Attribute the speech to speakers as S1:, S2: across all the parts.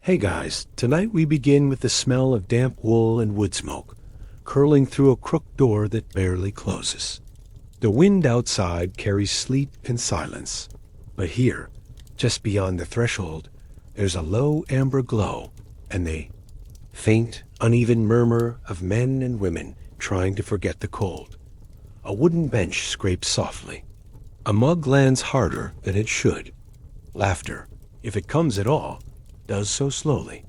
S1: Hey guys, tonight we begin with the smell of damp wool and wood smoke, curling through a crooked door that barely closes. The wind outside carries sleet and silence, but here, just beyond the threshold, there's a low amber glow, and the faint, uneven murmur of men and women trying to forget the cold. A wooden bench scrapes softly. A mug lands harder than it should. Laughter, if it comes at all, does so slowly.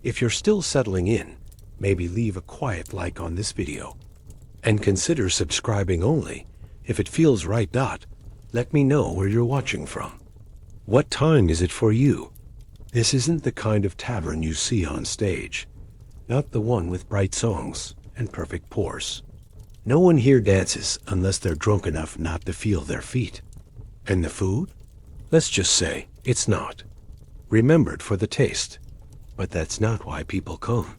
S1: If you're still settling in, maybe leave a quiet like on this video. And consider subscribing only. If it feels right. Let me know where you're watching from. What time is it for you? This isn't the kind of tavern you see on stage. Not the one with bright songs and perfect pours. No one here dances unless they're drunk enough not to feel their feet. And the food? Let's just say it's not. Remembered for the taste, but that's not why people come.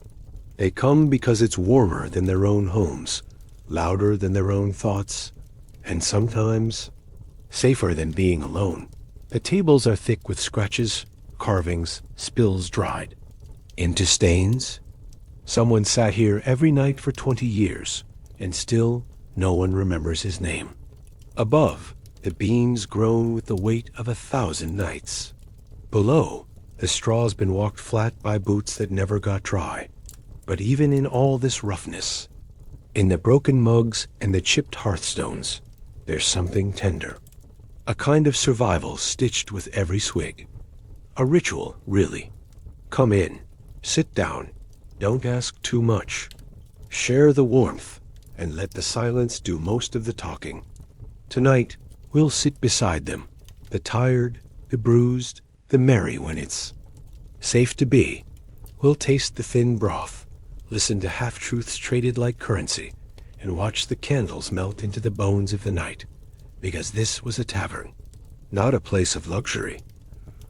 S1: They come because it's warmer than their own homes, louder than their own thoughts, and sometimes safer than being alone. The tables are thick with scratches, carvings, spills dried. Into stains. Someone sat here every night for 20 years, and still no one remembers his name. Above, the beams groan with the weight of 1,000 nights. Below, the straw's been walked flat by boots that never got dry. But even in all this roughness, in the broken mugs and the chipped hearthstones, there's something tender. A kind of survival stitched with every swig. A ritual, really. Come in, sit down, don't ask too much. Share the warmth, and let the silence do most of the talking. Tonight, we'll sit beside them, the tired, the bruised, the merry when it's safe to be. We'll taste the thin broth, listen to half-truths traded like currency, and watch the candles melt into the bones of the night. Because this was a tavern, not a place of luxury,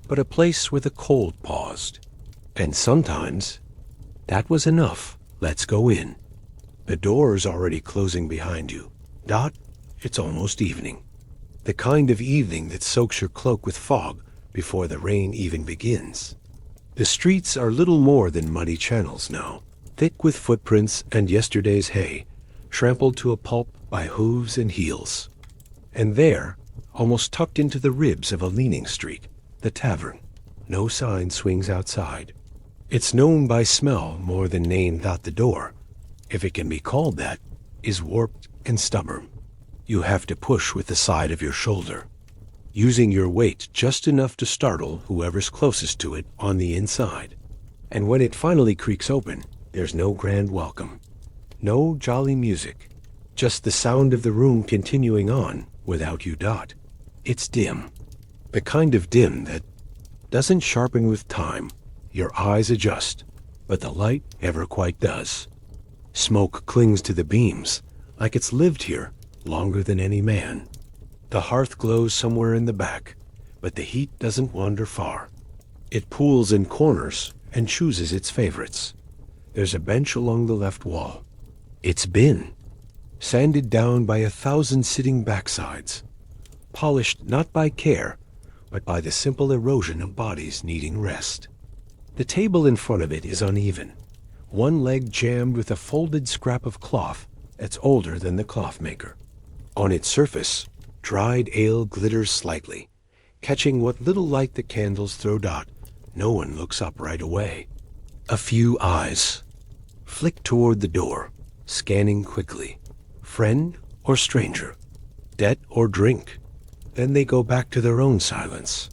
S1: but a place where the cold paused. And sometimes, that was enough. Let's go in. The door's already closing behind you. It's almost evening. The kind of evening that soaks your cloak with fog before the rain even begins. The streets are little more than muddy channels now, thick with footprints and yesterday's hay, trampled to a pulp by hooves and heels. And there, almost tucked into the ribs of a leaning street, the tavern. No sign swings outside. It's known by smell more than name. The door, if it can be called that, is warped and stubborn. You have to push with the side of your shoulder, using your weight just enough to startle whoever's closest to it on the inside. And when it finally creaks open, there's no grand welcome. No jolly music. Just the sound of the room continuing on without you. It's dim. The kind of dim that doesn't sharpen with time. Your eyes adjust, but the light never quite does. Smoke clings to the beams like it's lived here longer than any man. The hearth glows somewhere in the back, but the heat doesn't wander far. It pools in corners and chooses its favorites. There's a bench along the left wall. It's been sanded down by 1,000 sitting backsides, polished not by care, but by the simple erosion of bodies needing rest. The table in front of it is uneven, one leg jammed with a folded scrap of cloth that's older than the cloth maker. On its surface, dried ale glitters slightly, catching what little light the candles throw. No one looks up right away. A few eyes flick toward the door, scanning quickly. Friend or stranger? Debt or drink? Then they go back to their own silence.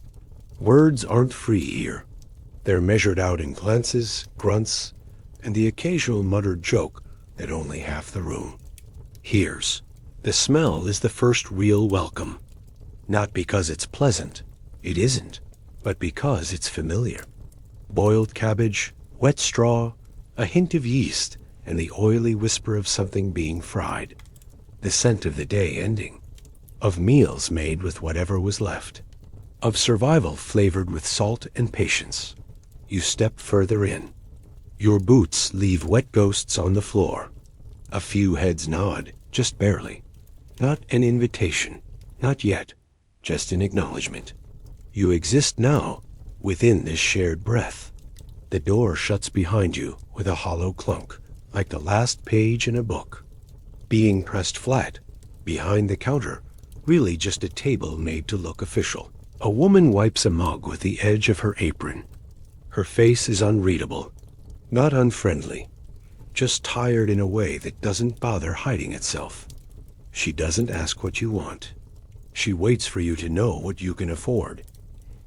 S1: Words aren't free here. They're measured out in glances, grunts, and the occasional muttered joke that only half the room hears. The smell is the first real welcome. Not because it's pleasant, it isn't, but because it's familiar. Boiled cabbage, wet straw, a hint of yeast, and the oily whisper of something being fried. The scent of the day ending. Of meals made with whatever was left. Of survival flavored with salt and patience. You step further in. Your boots leave wet ghosts on the floor. A few heads nod, just barely. Not an invitation, not yet, just an acknowledgement. You exist now, within this shared breath. The door shuts behind you with a hollow clunk, like the last page in a book. Being pressed flat, behind the counter, really just a table made to look official. A woman wipes a mug with the edge of her apron. Her face is unreadable, not unfriendly, just tired in a way that doesn't bother hiding itself. She doesn't ask what you want. She waits for you to know what you can afford.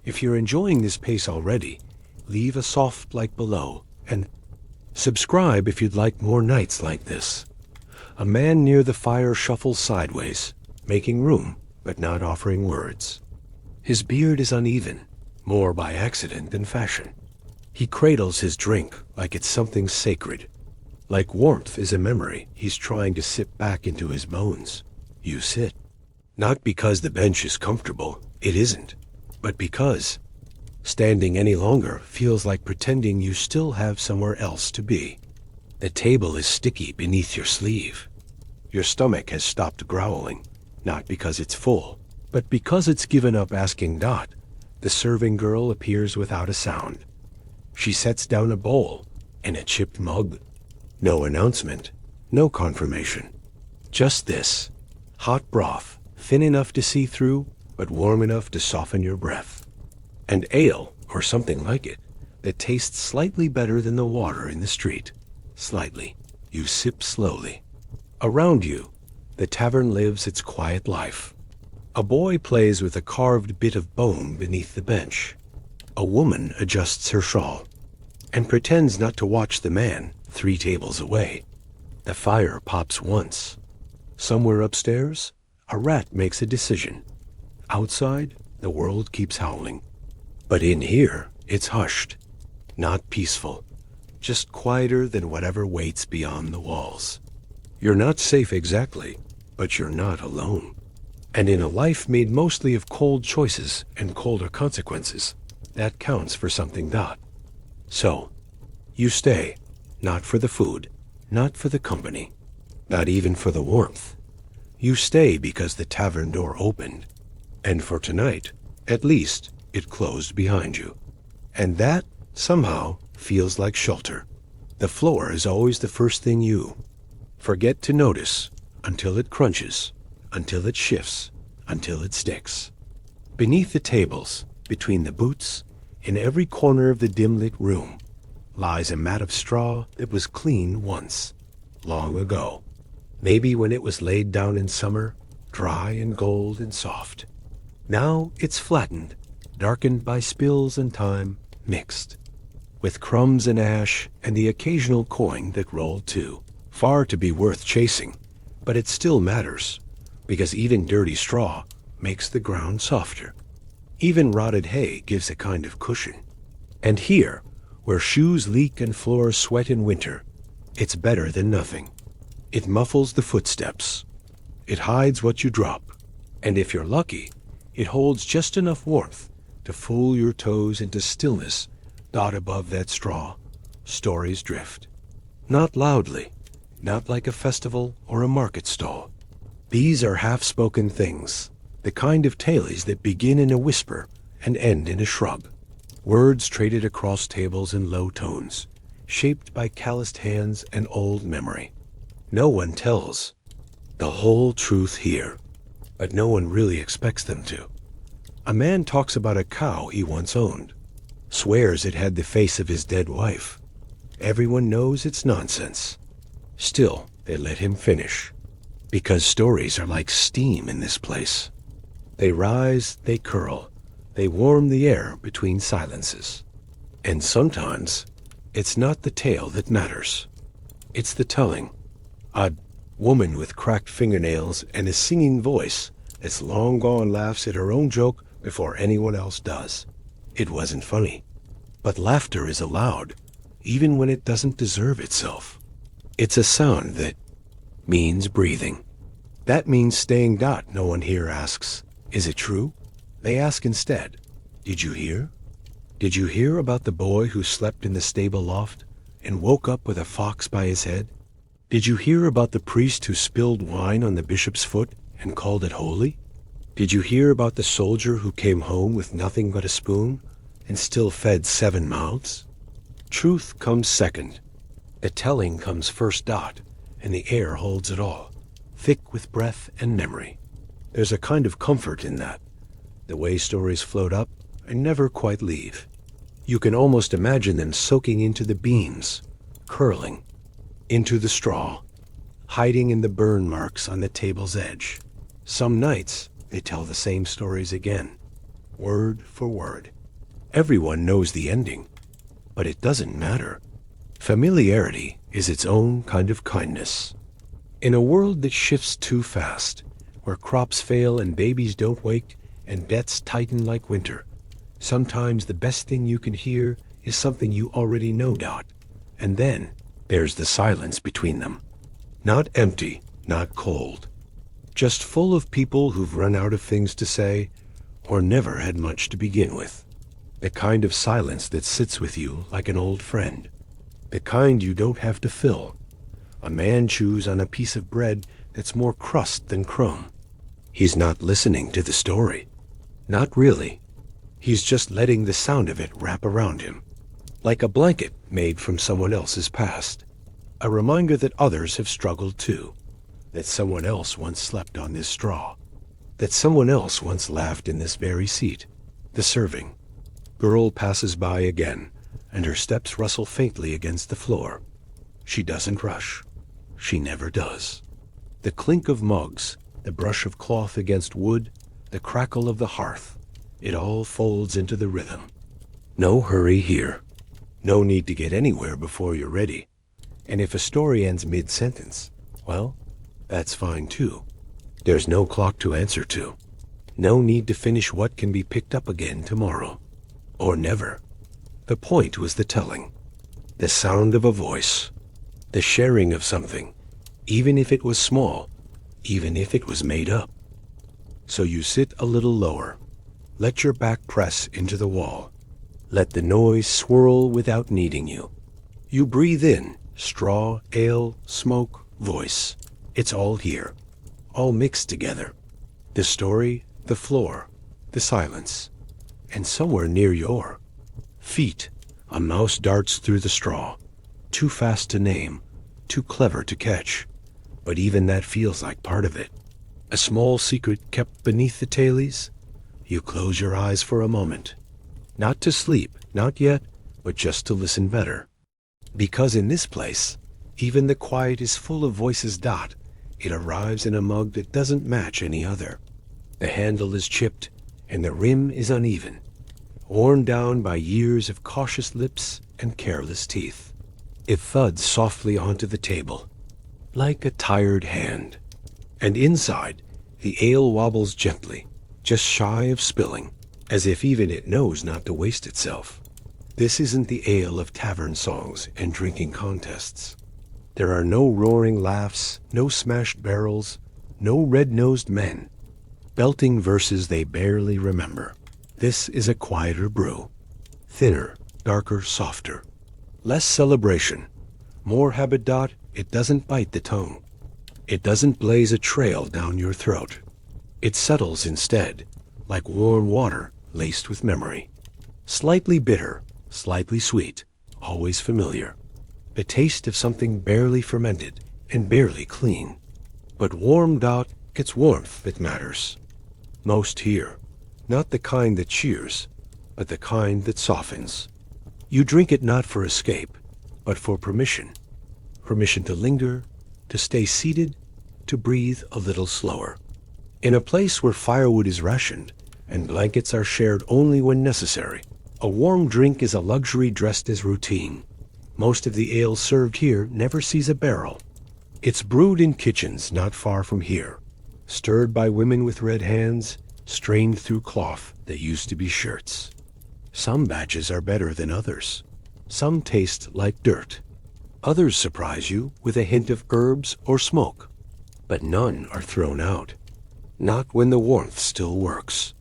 S1: If you're enjoying this pace already, leave a soft like below and subscribe if you'd like more nights like this. A man near the fire shuffles sideways, making room, but not offering words. His beard is uneven, more by accident than fashion. He cradles his drink like it's something sacred. Like warmth is a memory he's trying to sip back into his bones. You sit. Not because the bench is comfortable, it isn't, but because standing any longer feels like pretending you still have somewhere else to be. The table is sticky beneath your sleeve. Your stomach has stopped growling, not because it's full, but because it's given up asking Dot. The serving girl appears without a sound. She sets down a bowl and a chipped mug. No announcement, no confirmation. Just this, hot broth, thin enough to see through, but warm enough to soften your breath. And ale, or something like it, that tastes slightly better than the water in the street. Slightly. You sip slowly. Around you, the tavern lives its quiet life. A boy plays with a carved bit of bone beneath the bench. A woman adjusts her shawl and pretends not to watch the man 3 tables away. The fire pops once. Somewhere upstairs, a rat makes a decision. Outside, the world keeps howling. But in here, it's hushed. Not peaceful. Just quieter than whatever waits beyond the walls. You're not safe exactly, but you're not alone. And in a life made mostly of cold choices and colder consequences, that counts for something, Dot. So, you stay, not for the food, not for the company, not even for the warmth. You stay because the tavern door opened, and for tonight, at least, it closed behind you. And that, somehow, feels like shelter. The floor is always the first thing you forget to notice until it crunches, until it shifts, until it sticks. Beneath the tables, between the boots, in every corner of the dim-lit room, lies a mat of straw that was clean once, long ago. Maybe when it was laid down in summer, dry and gold and soft. Now it's flattened, darkened by spills and time, mixed, with crumbs and ash and the occasional coin that rolled too. Far to be worth chasing, but it still matters, because even dirty straw makes the ground softer. Even rotted hay gives a kind of cushion. And here, where shoes leak and floors sweat in winter, it's better than nothing. It muffles the footsteps. It hides what you drop. And if you're lucky, it holds just enough warmth to fool your toes into stillness. Dot above that straw, stories drift. Not loudly, not like a festival or a market stall. These are half-spoken things, the kind of tales that begin in a whisper and end in a shrug. Words traded across tables in low tones, shaped by calloused hands and old memory. No one tells the whole truth here, but no one really expects them to. A man talks about a cow he once owned, swears it had the face of his dead wife. Everyone knows it's nonsense. Still, they let him finish, because stories are like steam in this place. They rise, they curl, they warm the air between silences. And sometimes, it's not the tale that matters. It's the telling. A woman with cracked fingernails and a singing voice that's long gone laughs at her own joke before anyone else does. It wasn't funny, but laughter is allowed, even when it doesn't deserve itself. It's a sound that means breathing. That means staying. Dot. No one here asks, is it true? They ask instead, did you hear? Did you hear about the boy who slept in the stable loft and woke up with a fox by his head? Did you hear about the priest who spilled wine on the bishop's foot and called it holy? Did you hear about the soldier who came home with nothing but a spoon and still fed 7 mouths? Truth comes second. The telling comes first dot, and the air holds it all, thick with breath and memory. There's a kind of comfort in that, the way stories float up and never quite leave. You can almost imagine them soaking into the beams, curling, into the straw, hiding in the burn marks on the table's edge. Some nights, they tell the same stories again, word for word. Everyone knows the ending, but it doesn't matter. Familiarity is its own kind of kindness. In a world that shifts too fast, where crops fail and babies don't wake and bets tighten like winter, sometimes the best thing you can hear is something you already know, Dot. And then there's the silence between them. Not empty, not cold. Just full of people who've run out of things to say or never had much to begin with. The kind of silence that sits with you like an old friend. The kind you don't have to fill. A man chews on a piece of bread that's more crust than crumb. He's not listening to the story. Not really. He's just letting the sound of it wrap around him, like a blanket made from someone else's past. A reminder that others have struggled too, that someone else once slept on this straw, that someone else once laughed in this very seat. The serving girl passes by again, and her steps rustle faintly against the floor. She doesn't rush. She never does. The clink of mugs, the brush of cloth against wood, the crackle of the hearth, it all folds into the rhythm. No hurry here. No need to get anywhere before you're ready. And if a story ends mid-sentence, well, that's fine too. There's no clock to answer to. No need to finish what can be picked up again tomorrow. Or never. The point was the telling. The sound of a voice. The sharing of something, even if it was small, even if it was made up. So you sit a little lower. Let your back press into the wall. Let the noise swirl without needing you. You breathe in straw, ale, smoke, voice. It's all here, all mixed together. The story, the floor, the silence. And somewhere near your feet, a mouse darts through the straw. Too fast to name, too clever to catch. But even that feels like part of it. A small secret kept beneath the tailies. You close your eyes for a moment. Not to sleep, not yet, but just to listen better. Because in this place, even the quiet is full of voices. Dot. It arrives in a mug that doesn't match any other. The handle is chipped, and the rim is uneven, worn down by years of cautious lips and careless teeth. It thuds softly onto the table, like a tired hand. And inside, the ale wobbles gently, just shy of spilling, as if even it knows not to waste itself. This isn't the ale of tavern songs and drinking contests. There are no roaring laughs, no smashed barrels, no red-nosed men, belting verses they barely remember. This is a quieter brew. Thinner, darker, softer. Less celebration. More habit. Dot. It doesn't bite the tongue. It doesn't blaze a trail down your throat. It settles instead, like warm water laced with memory. Slightly bitter, slightly sweet, always familiar. The taste of something barely fermented and barely clean. But warm. Dot. It's warmth that matters. Most here. Not the kind that cheers, but the kind that softens. You drink it not for escape, but for permission. Permission to linger, to stay seated, to breathe a little slower. In a place where firewood is rationed and blankets are shared only when necessary, a warm drink is a luxury dressed as routine. Most of the ale served here never sees a barrel. It's brewed in kitchens not far from here, stirred by women with red hands, strained through cloth that used to be shirts. Some batches are better than others. Some taste like dirt. Others surprise you with a hint of herbs or smoke. But none are thrown out. Not when the warmth still works.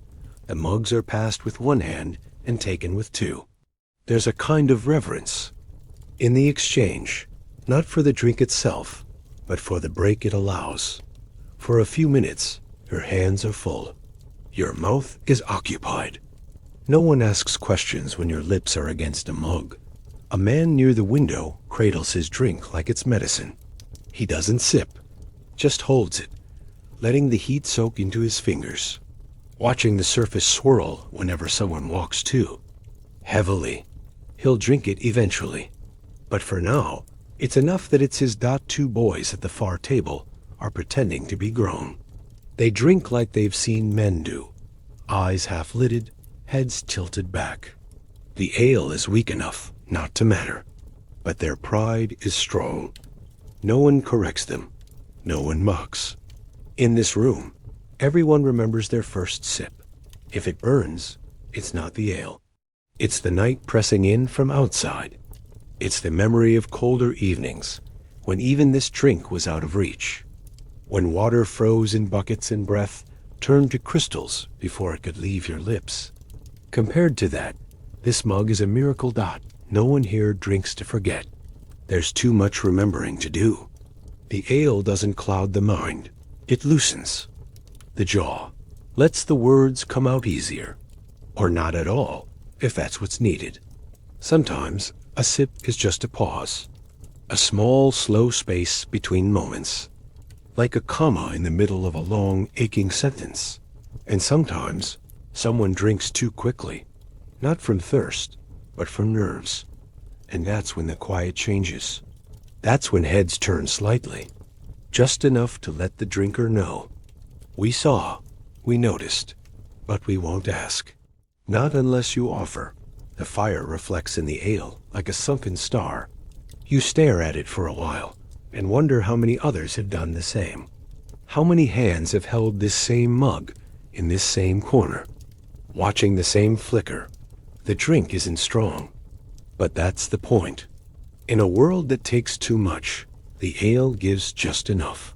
S1: The mugs are passed with one hand and taken with two. There's a kind of reverence in the exchange, not for the drink itself, but for the break it allows. For a few minutes, your hands are full. Your mouth is occupied. No one asks questions when your lips are against a mug. A man near the window cradles his drink like it's medicine. He doesn't sip, just holds it, letting the heat soak into his fingers, watching the surface swirl whenever someone walks too. Heavily. He'll drink it eventually. But for now, it's enough that it's his. Two boys at the far table are pretending to be grown. They drink like they've seen men do, eyes half-lidded, heads tilted back. The ale is weak enough not to matter, but their pride is strong. No one corrects them. No one mocks. In this room, everyone remembers their first sip. If it burns, it's not the ale. It's the night pressing in from outside. It's the memory of colder evenings, when even this drink was out of reach. When water froze in buckets and breath turned to crystals before it could leave your lips. Compared to that, this mug is a miracle. No one here drinks to forget. There's too much remembering to do. The ale doesn't cloud the mind. It loosens the jaw, lets the words come out easier. Or not at all, if that's what's needed. Sometimes a sip is just a pause, a small, slow space between moments, like a comma in the middle of a long, aching sentence. And sometimes someone drinks too quickly, not from thirst, but from nerves. And that's when the quiet changes. That's when heads turn slightly, just enough to let the drinker know. We saw, we noticed, but we won't ask. Not unless you offer. The fire reflects in the ale like a sunken star. You stare at it for a while and wonder how many others have done the same. How many hands have held this same mug in this same corner, watching the same flicker. The drink isn't strong, but that's the point. In a world that takes too much, the ale gives just enough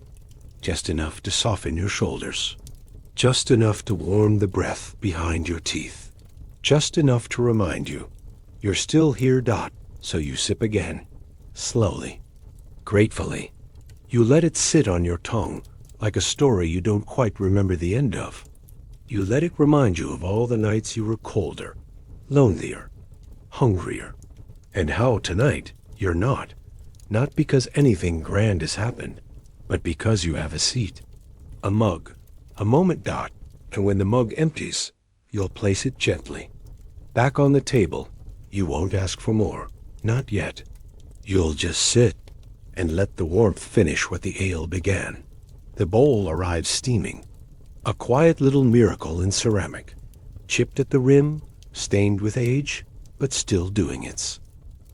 S1: to soften your shoulders, just enough to warm the breath behind your teeth, just enough to remind you you're still here. So you sip again, slowly, gratefully. You let it sit on your tongue like a story you don't quite remember the end of. You let it remind you of all the nights you were colder, lonelier, hungrier, and how tonight you're not because anything grand has happened, but because you have a seat, a mug, a moment. And when the mug empties, you'll place it gently back on the table. You won't ask for more, not yet. You'll just sit and let the warmth finish what the ale began. The bowl arrives steaming, a quiet little miracle in ceramic, chipped at the rim, stained with age, but still doing its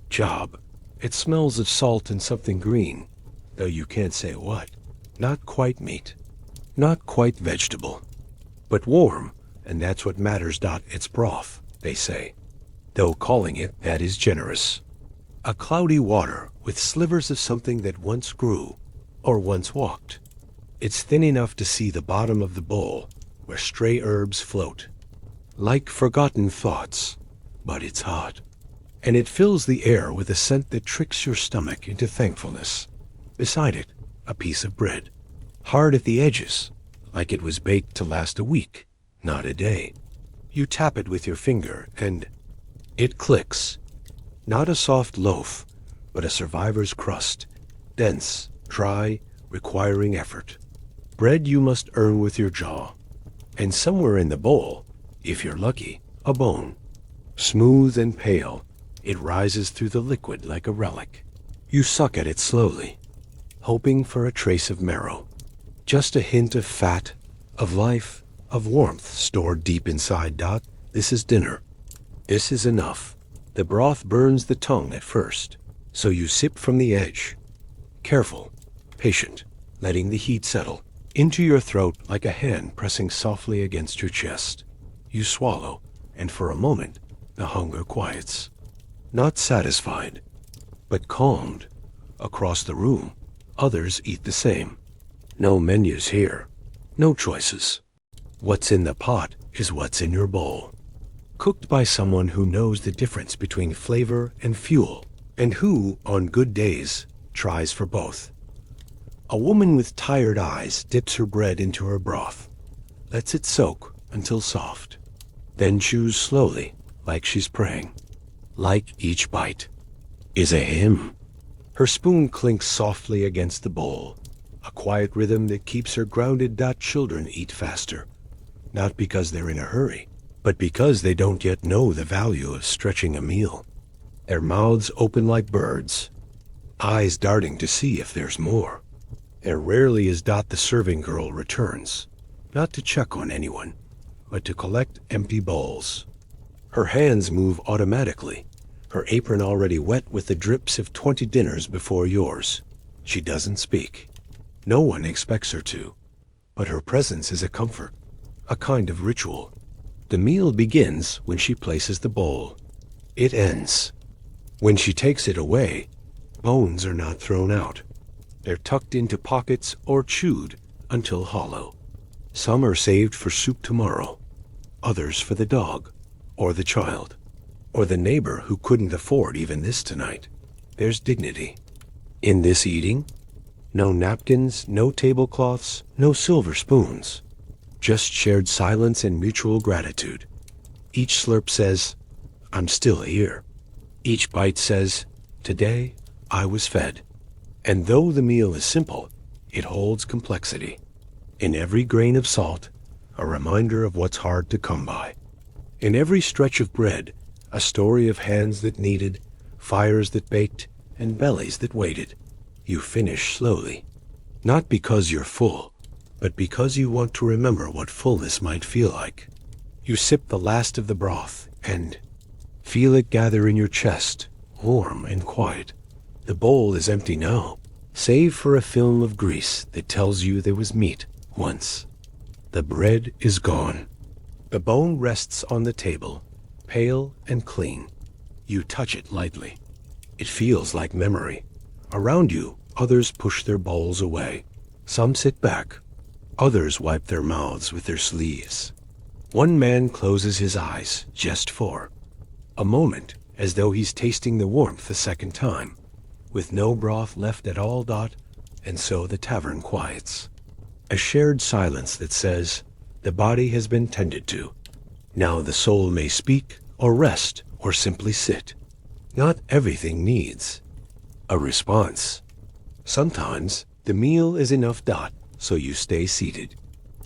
S1: job. It smells of salt and something green, though you can't say what. Not quite meat, not quite vegetable, but warm, and that's what matters. It's broth, they say, though calling it that is generous. A cloudy water with slivers of something that once grew, or once walked. It's thin enough to see the bottom of the bowl, where stray herbs float, like forgotten thoughts, but it's hot. And it fills the air with a scent that tricks your stomach into thankfulness. Beside it, a piece of bread, hard at the edges, like it was baked to last a week, not a day. You tap it with your finger, and it clicks. Not a soft loaf, but a survivor's crust, dense, dry, requiring effort. Bread you must earn with your jaw. And somewhere in the bowl, if you're lucky, a bone. Smooth and pale, it rises through the liquid like a relic. You suck at it slowly, hoping for a trace of marrow. Just a hint of fat, of life, of warmth stored deep inside. This is dinner. This is enough. The broth burns the tongue at first, so you sip from the edge. Careful, patient, letting the heat settle into your throat like a hand pressing softly against your chest. You swallow, and for a moment, the hunger quiets. Not satisfied, but calmed. Across the room, others eat the same. No menus here, no choices. What's in the pot is what's in your bowl. Cooked by someone who knows the difference between flavor and fuel, and who, on good days, tries for both. A woman with tired eyes dips her bread into her broth, lets it soak until soft, then chews slowly, like she's praying. Like each bite, is a hymn. Her spoon clinks softly against the bowl, a quiet rhythm that keeps her grounded. Children eat faster, not because they're in a hurry, but because they don't yet know the value of stretching a meal. Their mouths open like birds, eyes darting to see if there's more. And rarely is the serving girl returns, not to check on anyone, but to collect empty bowls. Her hands move automatically, her apron already wet with the drips of 20 dinners before yours. She doesn't speak. No one expects her to, but her presence is a comfort, a kind of ritual. The meal begins when she places the bowl. It ends when she takes it away. Bones are not thrown out. They're tucked into pockets or chewed until hollow. Some are saved for soup tomorrow, others for the dog, or the child, or the neighbor who couldn't afford even this tonight. There's dignity in this eating. No napkins, no tablecloths, no silver spoons. Just shared silence and mutual gratitude. Each slurp says, "I'm still here." Each bite says, "Today I was fed." And though the meal is simple, it holds complexity. In every grain of salt, a reminder of what's hard to come by. In every stretch of bread, a story of hands that kneaded, fires that baked, and bellies that waited. You finish slowly, not because you're full, but because you want to remember what fullness might feel like. You sip the last of the broth and feel it gather in your chest, warm and quiet. The bowl is empty now, save for a film of grease that tells you there was meat once. The bread is gone. The bone rests on the table, pale and clean. You touch it lightly. It feels like memory. Around you, others push their bowls away. Some sit back. Others wipe their mouths with their sleeves. One man closes his eyes just for a moment, as though he's tasting the warmth a second time, with no broth left at all. And so the tavern quiets. A shared silence that says, the body has been tended to. Now the soul may speak, or rest, or simply sit. Not everything needs a response. Sometimes the meal is enough. So you stay seated,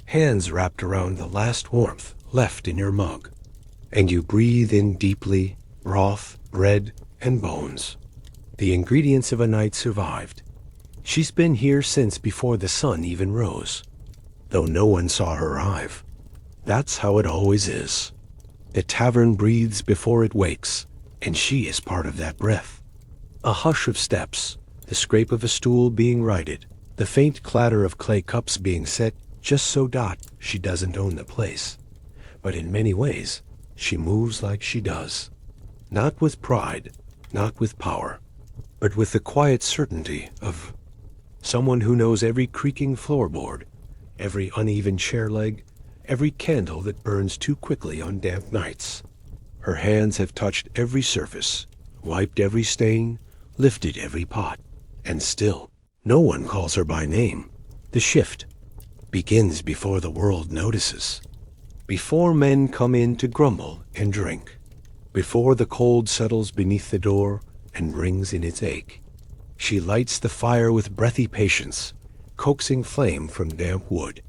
S1: hands wrapped around the last warmth left in your mug, and you breathe in deeply, broth, bread, and bones. The ingredients of a night survived. She's been here since before the sun even rose, though no one saw her arrive. That's how it always is. The tavern breathes before it wakes, and she is part of that breath. A hush of steps, the scrape of a stool being righted, the faint clatter of clay cups being set just so she doesn't own the place. But in many ways, she moves like she does. Not with pride, not with power, but with the quiet certainty of someone who knows every creaking floorboard, every uneven chair leg, every candle that burns too quickly on damp nights. Her hands have touched every surface, wiped every stain, lifted every pot, and still no one calls her by name. The shift begins before the world notices, before men come in to grumble and drink, before the cold settles beneath the door and brings in its ache. She lights the fire with breathy patience, coaxing flame from damp wood.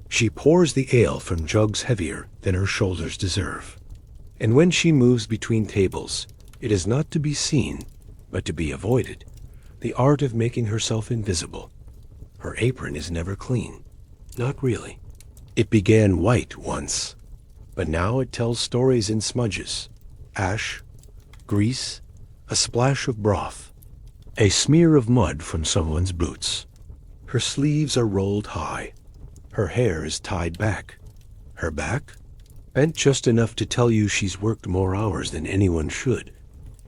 S1: She pours the ale from jugs heavier than her shoulders deserve. And when she moves between tables, it is not to be seen, but to be avoided. The art of making herself invisible. Her apron is never clean. Not really. It began white once, but now it tells stories in smudges, ash, grease, a splash of broth, a smear of mud from someone's boots. Her sleeves are rolled high. Her hair is tied back. Her back? Bent just enough to tell you she's worked more hours than anyone should,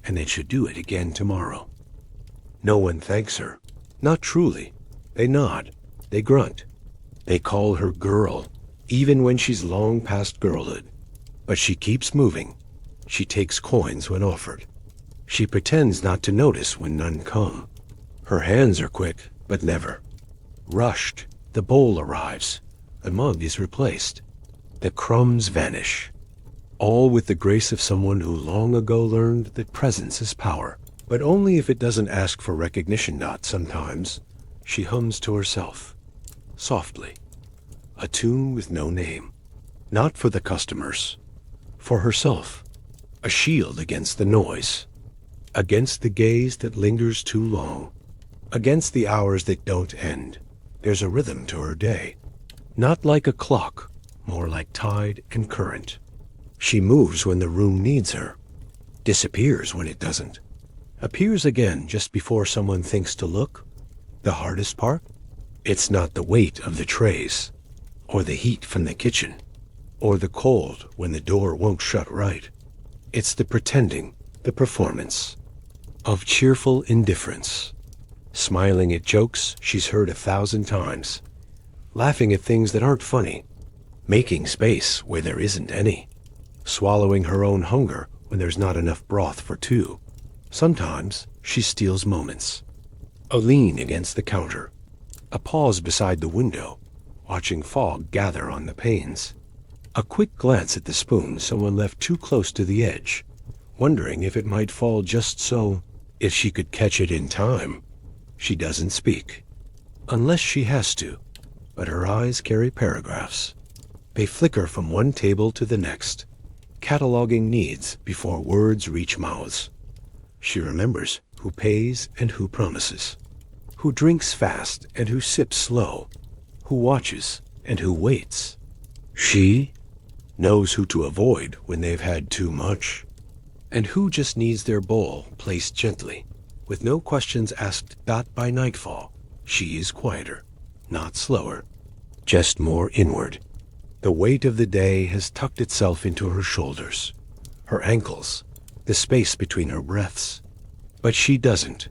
S1: and they should do it again tomorrow. No one thanks her. Not truly. They nod. They grunt. They call her girl, even when she's long past girlhood. But she keeps moving. She takes coins when offered. She pretends not to notice when none come. Her hands are quick, but never rushed. The bowl arrives. The mug is replaced. The crumbs vanish. All with the grace of someone who long ago learned that presence is power. but only if it doesn't ask for recognition. Not sometimes. She hums to herself, softly, a tune with no name. Not for the customers, for herself, a shield against the noise, against the gaze that lingers too long, against the hours that don't end. There's a rhythm to her day, not like a clock, more like tide and current. She moves when the room needs her, disappears when it doesn't, appears again just before someone thinks to look. The hardest part? It's not the weight of the trays, or the heat from the kitchen, or the cold when the door won't shut right. It's the pretending, the performance, of cheerful indifference, smiling at jokes she's heard 1,000 times, laughing at things that aren't funny, making space where there isn't any, swallowing her own hunger when there's not enough broth for two. Sometimes she steals moments, a lean against the counter, a pause beside the window, watching fog gather on the panes, a quick glance at the spoon someone left too close to the edge, wondering if it might fall just so, if she could catch it in time. She doesn't speak, unless she has to, but her eyes carry paragraphs. They flicker from one table to the next, cataloging needs before words reach mouths. She remembers who pays and who promises, who drinks fast and who sips slow, who watches and who waits. She knows who to avoid when they've had too much, and who just needs their bowl placed gently, with no questions asked. By nightfall, she is quieter, not slower, just more inward. The weight of the day has tucked itself into her shoulders, her ankles, the space between her breaths. But she doesn't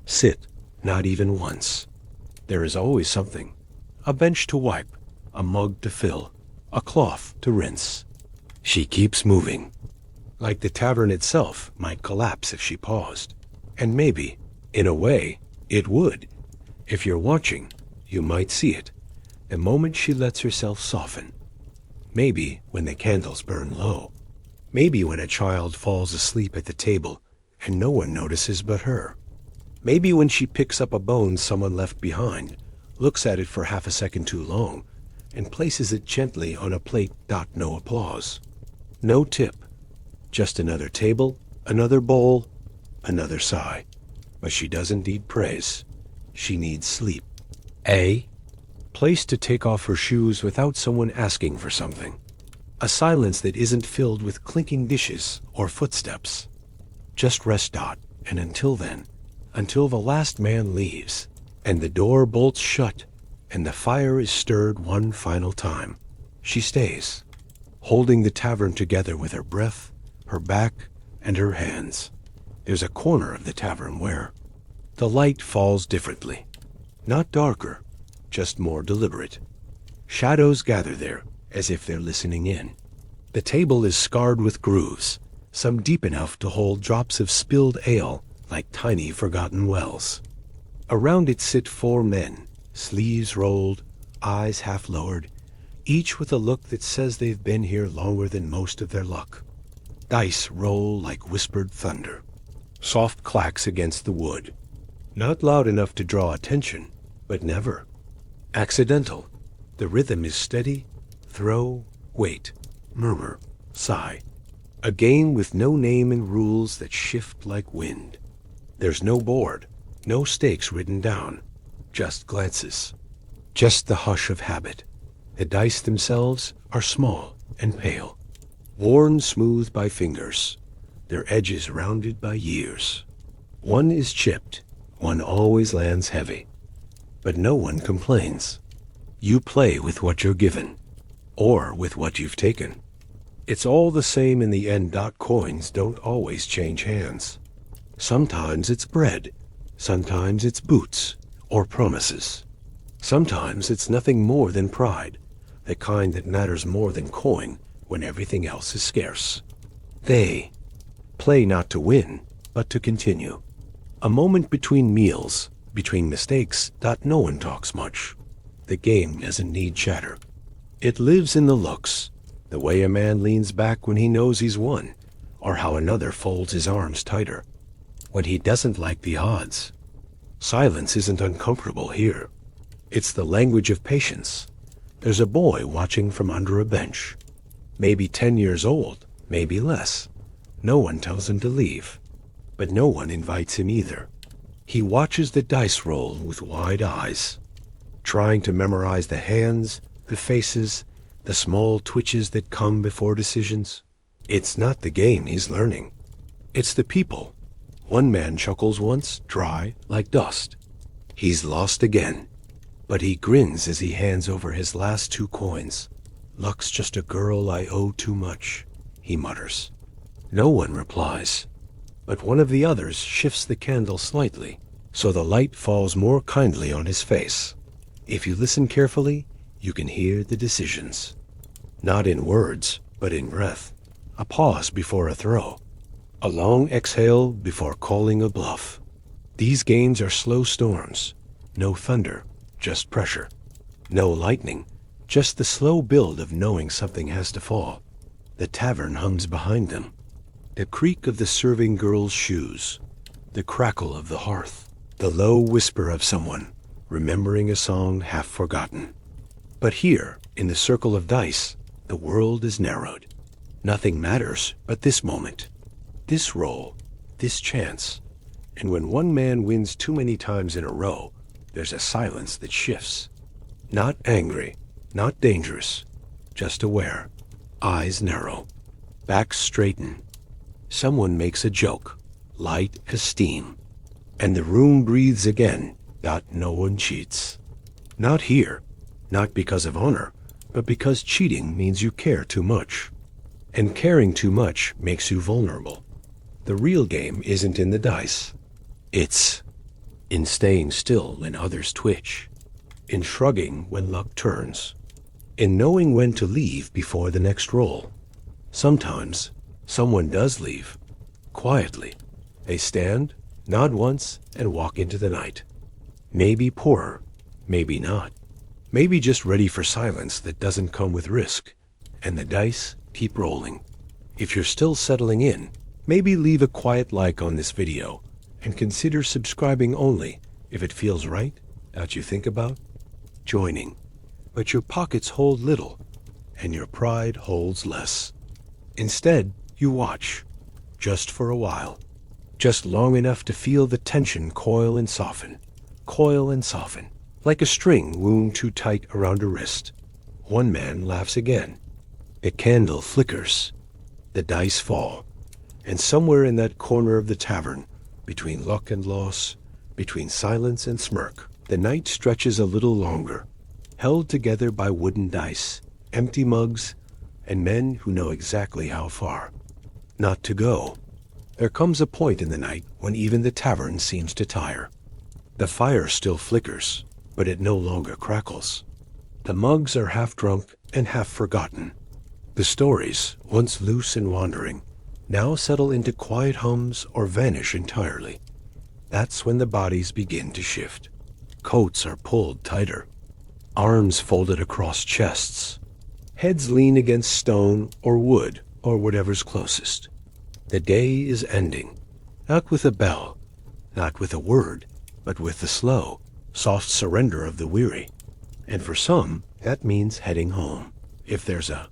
S1: sit, not even once. There is always something, a bench to wipe, a mug to fill, a cloth to rinse. She keeps moving, like the tavern itself might collapse if she paused. And maybe, in a way, it would. If you're watching, you might see it, the moment she lets herself soften. Maybe when the candles burn low. Maybe when a child falls asleep at the table and no one notices but her. Maybe when she picks up a bone someone left behind, looks at it for half a second too long, and places it gently on a plate. No applause, no tip, just another table, another bowl, another sigh. But she doesn't need praise. She needs sleep. A place to take off her shoes without someone asking for something. A silence that isn't filled with clinking dishes or footsteps. Just rest. And until then, until the last man leaves, and the door bolts shut, and the fire is stirred one final time, she stays, holding the tavern together with her breath, her back, and her hands. There's a corner of the tavern where the light falls differently, not darker, just more deliberate. Shadows gather there, as if they're listening in. The table is scarred with grooves, some deep enough to hold drops of spilled ale like tiny forgotten wells. Around it sit 4 men, sleeves rolled, eyes half lowered, each with a look that says they've been here longer than most of their luck. Dice roll like whispered thunder. Soft clacks against the wood. Not loud enough to draw attention, but never accidental. The rhythm is steady. Throw, wait, murmur, sigh. A game with no name and rules that shift like wind. There's no board, no stakes written down, just glances, just the hush of habit. The dice themselves are small and pale, worn smooth by fingers, their edges rounded by years. One is chipped, one always lands heavy, but no one complains. You play with what you're given, or with what you've taken. It's all the same in the end. Coins don't always change hands. Sometimes it's bread, sometimes it's boots or promises. Sometimes it's nothing more than pride, the kind that matters more than coin when everything else is scarce. They play not to win, but to continue. A moment between meals, between mistakes. No one talks much. The game doesn't need chatter. It lives in the looks, the way a man leans back when he knows he's won, or how another folds his arms tighter. when he doesn't like the odds. Silence isn't uncomfortable here. It's the language of patience. There's a boy watching from under a bench. Maybe 10 years old, maybe less. No one tells him to leave, but no one invites him either. He watches the dice roll with wide eyes, trying to memorize the hands, the faces, the small twitches that come before decisions. It's not the game he's learning. It's the people. One man chuckles once, dry, like dust. He's lost again, but he grins as he hands over his last 2 coins. "Luck's just a girl I owe too much," he mutters. No one replies, but one of the others shifts the candle slightly, so the light falls more kindly on his face. If you listen carefully, you can hear the decisions. Not in words, but in breath. A pause before a throw. A long exhale before calling a bluff. These games are slow storms. No thunder, just pressure. No lightning, just the slow build of knowing something has to fall. The tavern hums behind them. The creak of the serving girl's shoes. The crackle of the hearth. The low whisper of someone remembering a song half forgotten. But here, in the circle of dice, the world is narrowed. Nothing matters but this moment. This roll, this chance. And when one man wins too many times in a row, there's a silence that shifts. Not angry, not dangerous, just aware. Eyes narrow, back straighten. Someone makes a joke, light as steam. And the room breathes again, no one cheats. Not here, not because of honor, but because cheating means you care too much. And caring too much makes you vulnerable. The real game isn't in the dice. It's in staying still when others twitch, in shrugging when luck turns, in knowing when to leave before the next roll. Sometimes someone does leave, quietly. They stand, nod once, and walk into the night. Maybe poorer, maybe not. Maybe just ready for silence that doesn't come with risk. And the dice keep rolling. If you're still settling in, maybe leave a quiet like on this video and consider subscribing only if it feels right, that you think about joining. But your pockets hold little and your pride holds less. Instead, you watch, just for a while, just long enough to feel the tension coil and soften, like a string wound too tight around a wrist. One man laughs again. The candle flickers. The dice fall. And somewhere in that corner of the tavern, between luck and loss, between silence and smirk, the night stretches a little longer, held together by wooden dice, empty mugs, and men who know exactly how far not to go. There comes a point in the night when even the tavern seems to tire. The fire still flickers, but it no longer crackles. The mugs are half drunk and half forgotten. The stories, once loose and wandering, now settle into quiet hums or vanish entirely. That's when the bodies begin to shift. Coats are pulled tighter, arms folded across chests, heads lean against stone or wood or whatever's closest. The day is ending, not with a bell, not with a word, but with the slow, soft surrender of the weary. And for some, that means heading home, if there's a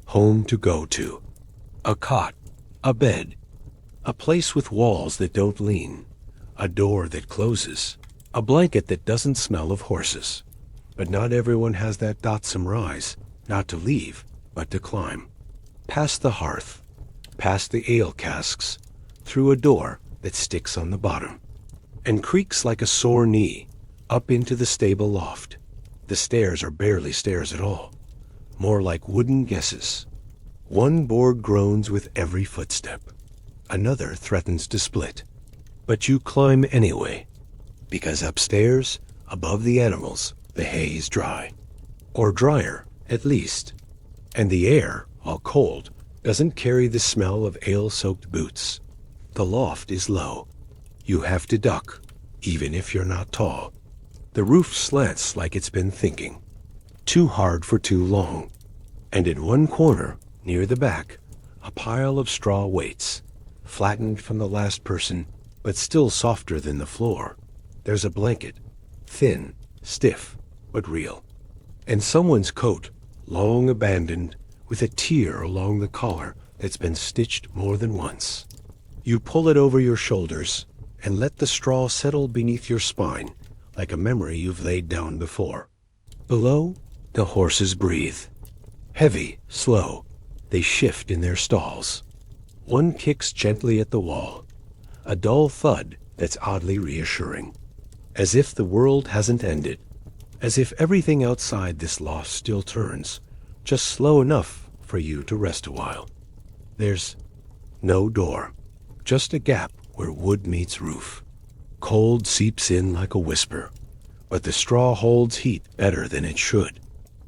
S1: home to go to. A cot, a bed, a place with walls that don't lean, a door that closes, a blanket that doesn't smell of horses. But not everyone has that dotsome rise, not to leave, but to climb. Past the hearth, past the ale casks, through a door that sticks on the bottom, and creaks like a sore knee, up into the stable loft. The stairs are barely stairs at all, more like wooden guesses. One board groans with every footstep. Another threatens to split. But you climb anyway, because upstairs, above the animals, the hay is dry. Or drier, at least. And the air, while cold, doesn't carry the smell of ale-soaked boots. The loft is low. You have to duck, even if you're not tall. The roof slants like it's been thinking. Too hard for too long. And in one corner, near the back, a pile of straw waits, flattened from the last person, but still softer than the floor. There's a blanket, thin, stiff, but real. And someone's coat, long abandoned, with a tear along the collar that's been stitched more than once. You pull it over your shoulders and let the straw settle beneath your spine like a memory you've laid down before. Below, the horses breathe. Heavy, slow, they shift in their stalls. One kicks gently at the wall, a dull thud that's oddly reassuring. As if the world hasn't ended, as if everything outside this loft still turns, just slow enough for you to rest a while. There's no door, just a gap where wood meets roof. Cold seeps in like a whisper, but the straw holds heat better than it should,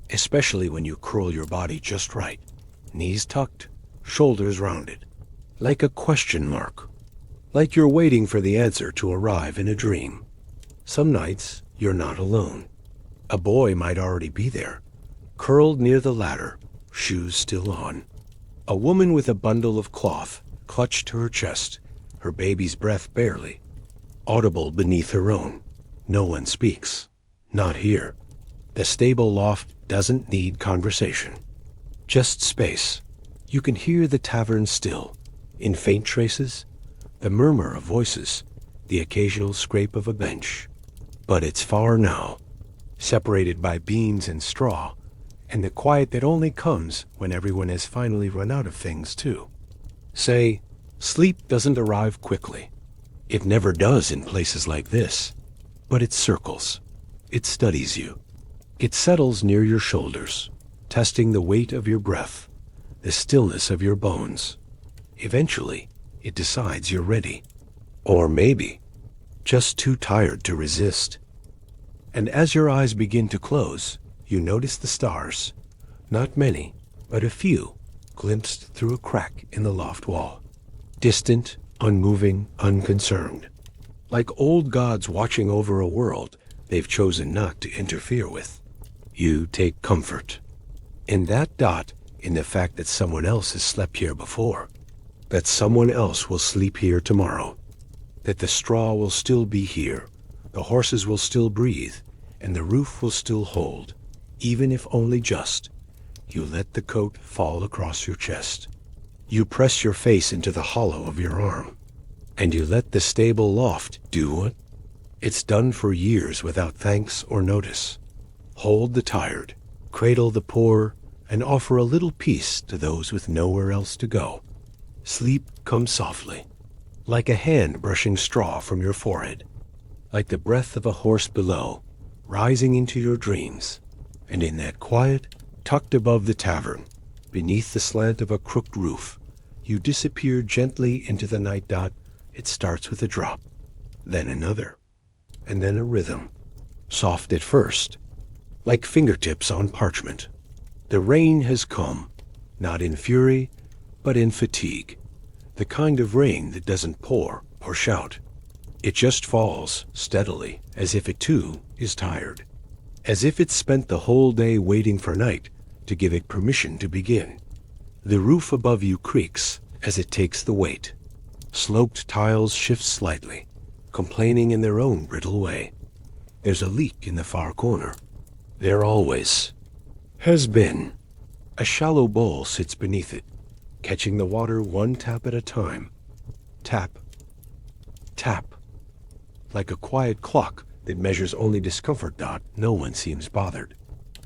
S1: especially when you curl your body just right, knees tucked, shoulders rounded, like a question mark, like you're waiting for the answer to arrive in a dream. Some nights, you're not alone. A boy might already be there, curled near the ladder, shoes still on. A woman with a bundle of cloth clutched to her chest, her baby's breath barely audible beneath her own. No one speaks. Not here. The stable loft doesn't need conversation. Just space. You can hear the tavern still, in faint traces, the murmur of voices, the occasional scrape of a bench. But it's far now, separated by beams and straw, and the quiet that only comes when everyone has finally run out of things too. Say, sleep doesn't arrive quickly. It never does in places like this, but it circles. It studies you. It settles near your shoulders, testing the weight of your breath, the stillness of your bones. Eventually, it decides you're ready. Or maybe, just too tired to resist. And as your eyes begin to close, you notice the stars. Not many, but a few, glimpsed through a crack in the loft wall. Distant, unmoving, unconcerned. Like old gods watching over a world they've chosen not to interfere with. You take comfort in that dot, in the fact that someone else has slept here before, that someone else will sleep here tomorrow, that the straw will still be here, the horses will still breathe, and the roof will still hold, even if only just. You let the coat fall across your chest. You press your face into the hollow of your arm, and you let the stable loft do what it's done for years without thanks or notice. Hold the tired, cradle the poor, and offer a little peace to those with nowhere else to go. Sleep comes softly, like a hand brushing straw from your forehead, like the breath of a horse below, rising into your dreams. And in that quiet, tucked above the tavern, beneath the slant of a crooked roof, you disappear gently into the night dot. It starts with a drop, then another, and then a rhythm, soft at first, like fingertips on parchment. The rain has come, not in fury, but in fatigue, the kind of rain that doesn't pour or shout. It just falls steadily, as if it too is tired, as if it's spent the whole day waiting for night to give it permission to begin. The roof above you creaks as it takes the weight. Sloped tiles shift slightly, complaining in their own brittle way. There's a leak in the far corner. There always has been. A shallow bowl sits beneath it, catching the water one tap at a time. Tap, tap. Like a quiet clock that measures only discomfort dot, no one seems bothered.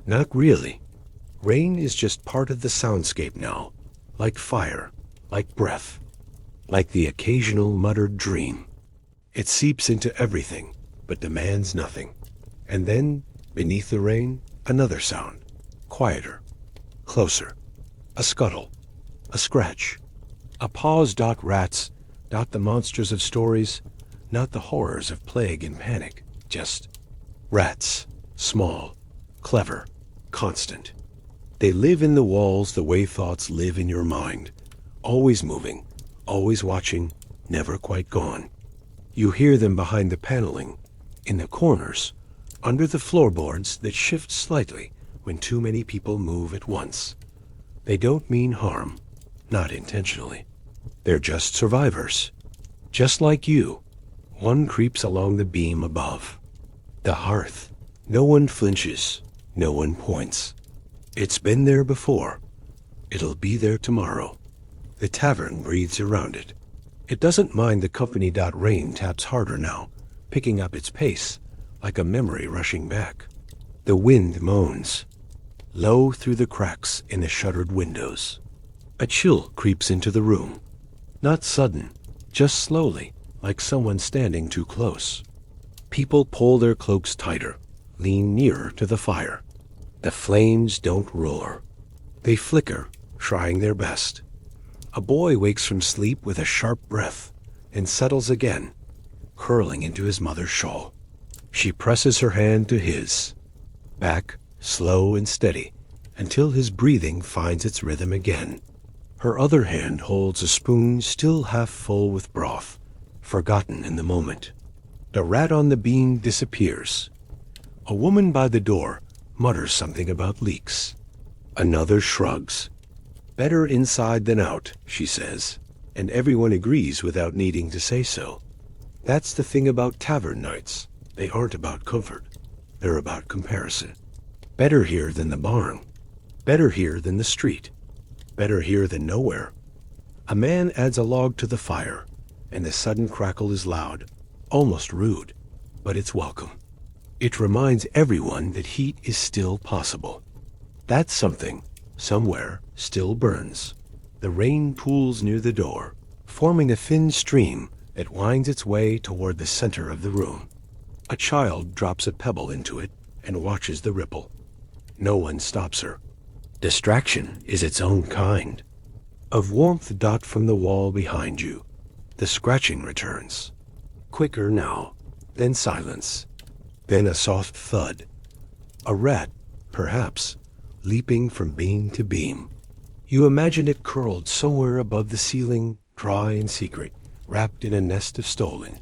S1: Not really. Rain is just part of the soundscape now, like fire, like breath, like the occasional muttered dream. It seeps into everything, but demands nothing. And then, beneath the rain, another sound, quieter, closer. A scuttle, a scratch, a pause. Rats, the monsters of stories, not the horrors of plague and panic, just rats, small, clever, constant. They live in the walls the way thoughts live in your mind, always moving, always watching, never quite gone. You hear them behind the paneling, in the corners, under the floorboards that shift slightly when too many people move at once. They don't mean harm, not intentionally. They're just survivors, just like you, One creeps along the beam above. The hearth. No one flinches. No one points. It's been there before. It'll be there tomorrow. The tavern breathes around it. It doesn't mind the company. Rain taps harder now, picking up its pace, like a memory rushing back. The wind moans, low through the cracks in the shuttered windows. A chill creeps into the room. Not sudden, just slowly, like someone standing too close. People pull their cloaks tighter, lean nearer to the fire. The flames don't roar. They flicker, trying their best. A boy wakes from sleep with a sharp breath and settles again, curling into his mother's shawl. She presses her hand to his, back, slow and steady, until his breathing finds its rhythm again. Her other hand holds a spoon still half full with broth, forgotten in the moment. The rat on the beam disappears. A woman by the door mutters something about leaks. Another shrugs. Better inside than out, she says, and everyone agrees without needing to say so. That's the thing about tavern nights. They aren't about comfort. They're about comparison. Better here than the barn. Better here than the street. Better here than nowhere. A man adds a log to the fire, and the sudden crackle is loud, almost rude, but it's welcome. It reminds everyone that heat is still possible. That something, somewhere, still burns. The rain pools near the door, forming a thin stream that winds its way toward the center of the room. A child drops a pebble into it and watches the ripple. No one stops her. Distraction is its own kind. Of warmth dot from the wall behind you. The scratching returns. Quicker now, then silence, then a soft thud. A rat, perhaps, leaping from beam to beam. You imagine it curled somewhere above the ceiling, dry and secret, wrapped in a nest of stolen.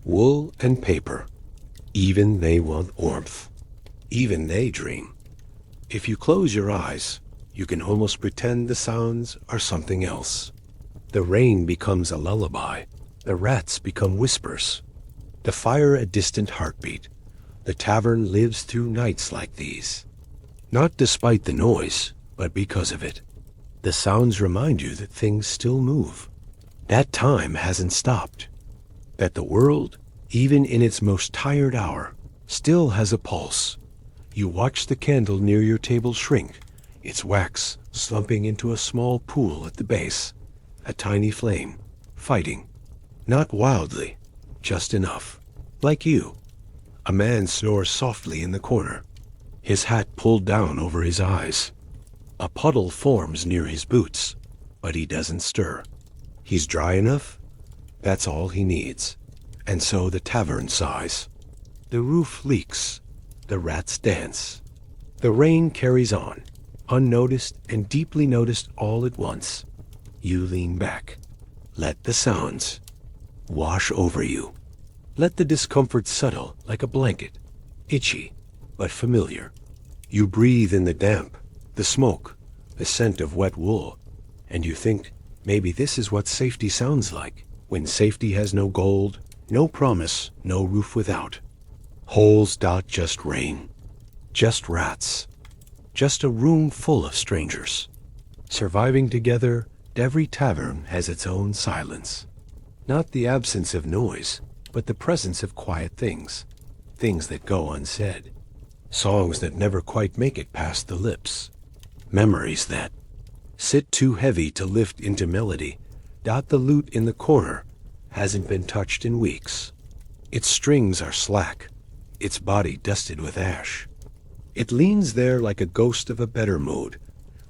S1: Wool and paper. Even they want warmth. Even they dream. If you close your eyes, you can almost pretend the sounds are something else. The rain becomes a lullaby. The rats become whispers. The fire a distant heartbeat. The tavern lives through nights like these. Not despite the noise, but because of it. The sounds remind you that things still move. That time hasn't stopped. That the world, even in its most tired hour, still has a pulse. You watch the candle near your table shrink, its wax slumping into a small pool at the base. A tiny flame, fighting. Not wildly, just enough. Like you. A man snores softly in the corner, his hat pulled down over his eyes. A puddle forms near his boots, but he doesn't stir. He's dry enough? That's all he needs. And so the tavern sighs. The roof leaks. The rats dance. The rain carries on, unnoticed and deeply noticed all at once. You lean back. Let the sounds wash over you. Let the discomfort settle like a blanket, itchy but familiar. You breathe in the damp, the smoke, the scent of wet wool, and you think maybe this is what safety sounds like, when safety has no gold, no promise, no roof without. Holes dot just rain, just rats, just a room full of strangers. Surviving together, every tavern has its own silence. Not the absence of noise, but the presence of quiet things, things that go unsaid. Songs that never quite make it past the lips. Memories that sit too heavy to lift into melody. The lute in the corner hasn't been touched in weeks. Its strings are slack, its body dusted with ash. It leans there like a ghost of a better mood,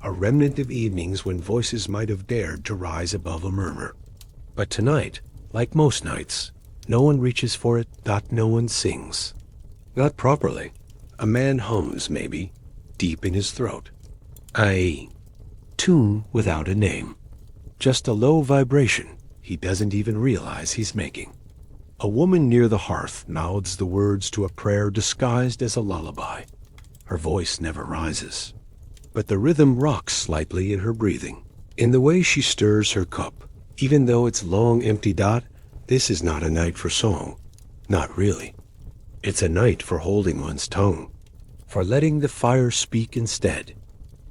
S1: a remnant of evenings when voices might have dared to rise above a murmur. But tonight, like most nights, no one reaches for it, no one sings. Not properly. A man hums, maybe, deep in his throat. A tune without a name. Just a low vibration he doesn't even realize he's making. A woman near the hearth mouths the words to a prayer disguised as a lullaby. Her voice never rises, but the rhythm rocks slightly in her breathing, in the way she stirs her cup. Even though it's long empty, This is not a night for song. Not really. It's a night for holding one's tongue, for letting the fire speak instead,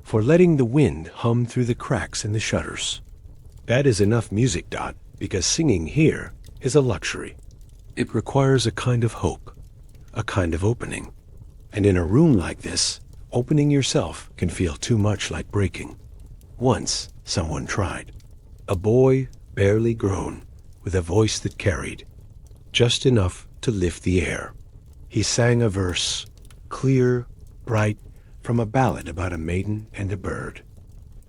S1: for letting the wind hum through the cracks in the shutters. That is enough music, Dot, because singing here is a luxury. It requires a kind of hope, a kind of opening. And in a room like this, opening yourself can feel too much like breaking. Once, someone tried. A boy, barely grown, with a voice that carried, just enough to lift the air. He sang a verse, clear, bright, from a ballad about a maiden and a bird.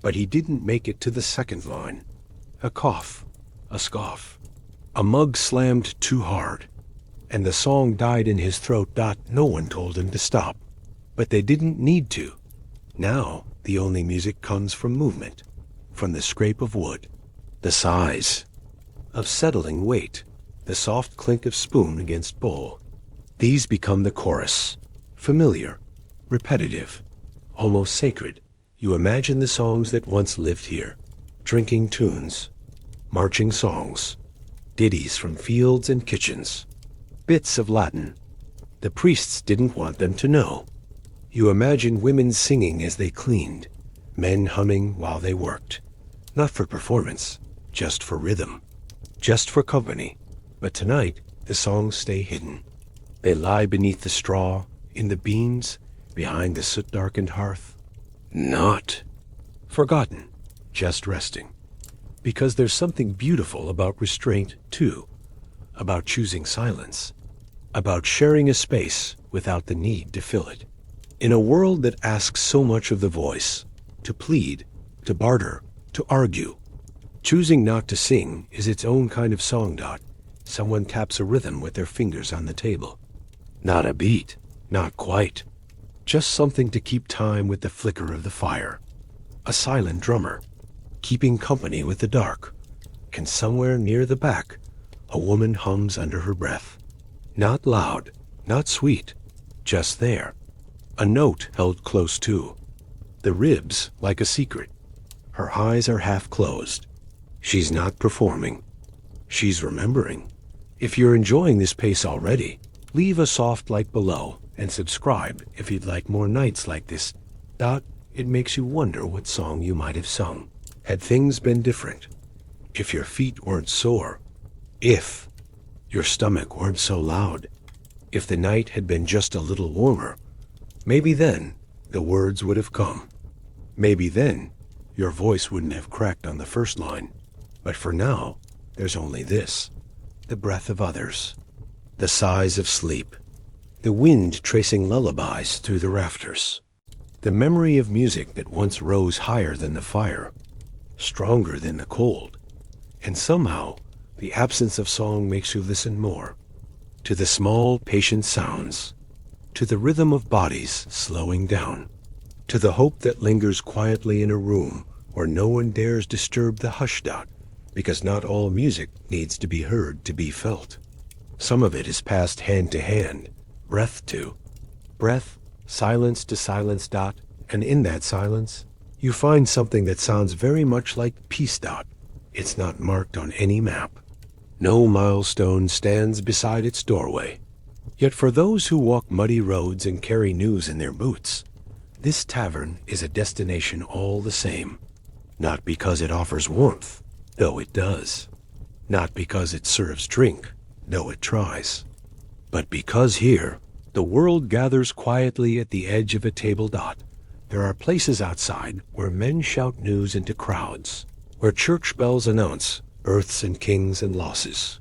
S1: But he didn't make it to the second line. A cough, a scoff. A mug slammed too hard, and the song died in his throat. No one told him to stop, but they didn't need to. Now, the only music comes from movement, from the scrape of wood, the sighs of settling weight, the soft clink of spoon against bowl. These become the chorus, familiar, repetitive, almost sacred. You imagine the songs that once lived here, drinking tunes, marching songs, ditties from fields and kitchens, bits of Latin. The priests didn't want them to know. You imagine women singing as they cleaned, men humming while they worked, not for performance, just for rhythm, just for company. But tonight, the songs stay hidden. They lie beneath the straw, in the beans, behind the soot-darkened hearth. Not forgotten, just resting. Because there's something beautiful about restraint, too. About choosing silence. About sharing a space without the need to fill it. In a world that asks so much of the voice, to plead, to barter, to argue, choosing not to sing is its own kind of song. Someone taps a rhythm with their fingers on the table. Not a beat, not quite. Just something to keep time with the flicker of the fire. A silent drummer, keeping company with the dark. And somewhere near the back, a woman hums under her breath. Not loud, not sweet, just there. A note held close to. The ribs like a secret. Her eyes are half closed. She's not performing. She's remembering. If you're enjoying this pace already, leave a soft like below and subscribe if you'd like more nights like this. It makes you wonder what song you might have sung had things been different. If your feet weren't sore. If your stomach weren't so loud. If the night had been just a little warmer. Maybe then the words would have come. Maybe then your voice wouldn't have cracked on the first line. But for now, there's only this. The breath of others. The sighs of sleep. The wind tracing lullabies through the rafters. The memory of music that once rose higher than the fire, stronger than the cold. And somehow, the absence of song makes you listen more. To the small, patient sounds. To the rhythm of bodies slowing down. To the hope that lingers quietly in a room where no one dares disturb the hush. Because not all music needs to be heard to be felt. Some of it is passed hand to hand, breath to breath, silence to silence. And in that silence, you find something that sounds very much like peace. It's not marked on any map. No milestone stands beside its doorway. Yet for those who walk muddy roads and carry news in their boots, this tavern is a destination all the same. Not because it offers warmth, though it does. Not because it serves drink, though it tries. But because here, the world gathers quietly at the edge of a table. There are places outside where men shout news into crowds, where church bells announce births and kings and losses.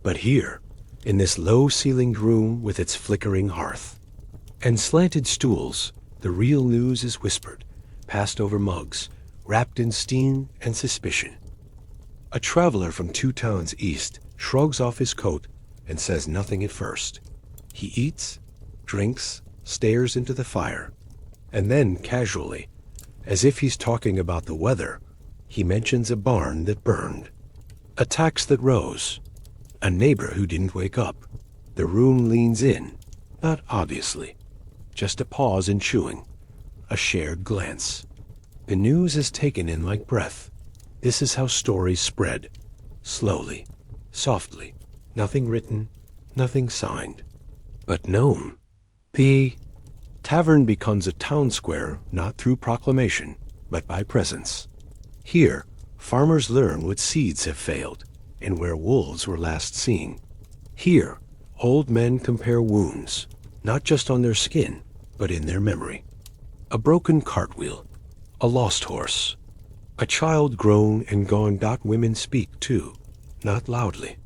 S1: But here, in this low-ceilinged room with its flickering hearth and slanted stools, the real news is whispered, passed over mugs, wrapped in steam and suspicion. A traveler from 2 towns east shrugs off his coat and says nothing at first. He eats, drinks, stares into the fire, and then casually, as if he's talking about the weather, he mentions a barn that burned, a tax that rose, a neighbor who didn't wake up. The room leans in, not obviously, just a pause in chewing, a shared glance. The news is taken in like breath. This is how stories spread, slowly, softly, Nothing written, nothing signed, but known. The tavern becomes a town square not through proclamation, but by presence. Here, farmers learn what seeds have failed and where wolves were last seen. Here, old men compare wounds, not just on their skin, but in their memory. A broken cartwheel, a lost horse, a child grown and gone. Women speak too, not loudly,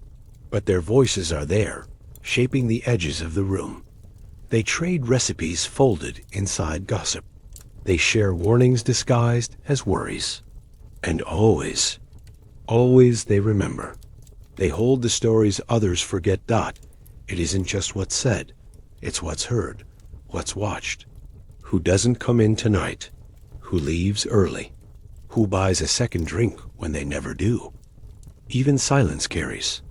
S1: but their voices are there, shaping the edges of the room. They trade recipes folded inside gossip. They share warnings disguised as worries. And always, always they remember. They hold the stories others forget. It isn't just what's said, it's what's heard, what's watched. Who doesn't come in tonight? Who leaves early? Who buys a second drink when they never do? Even silence carries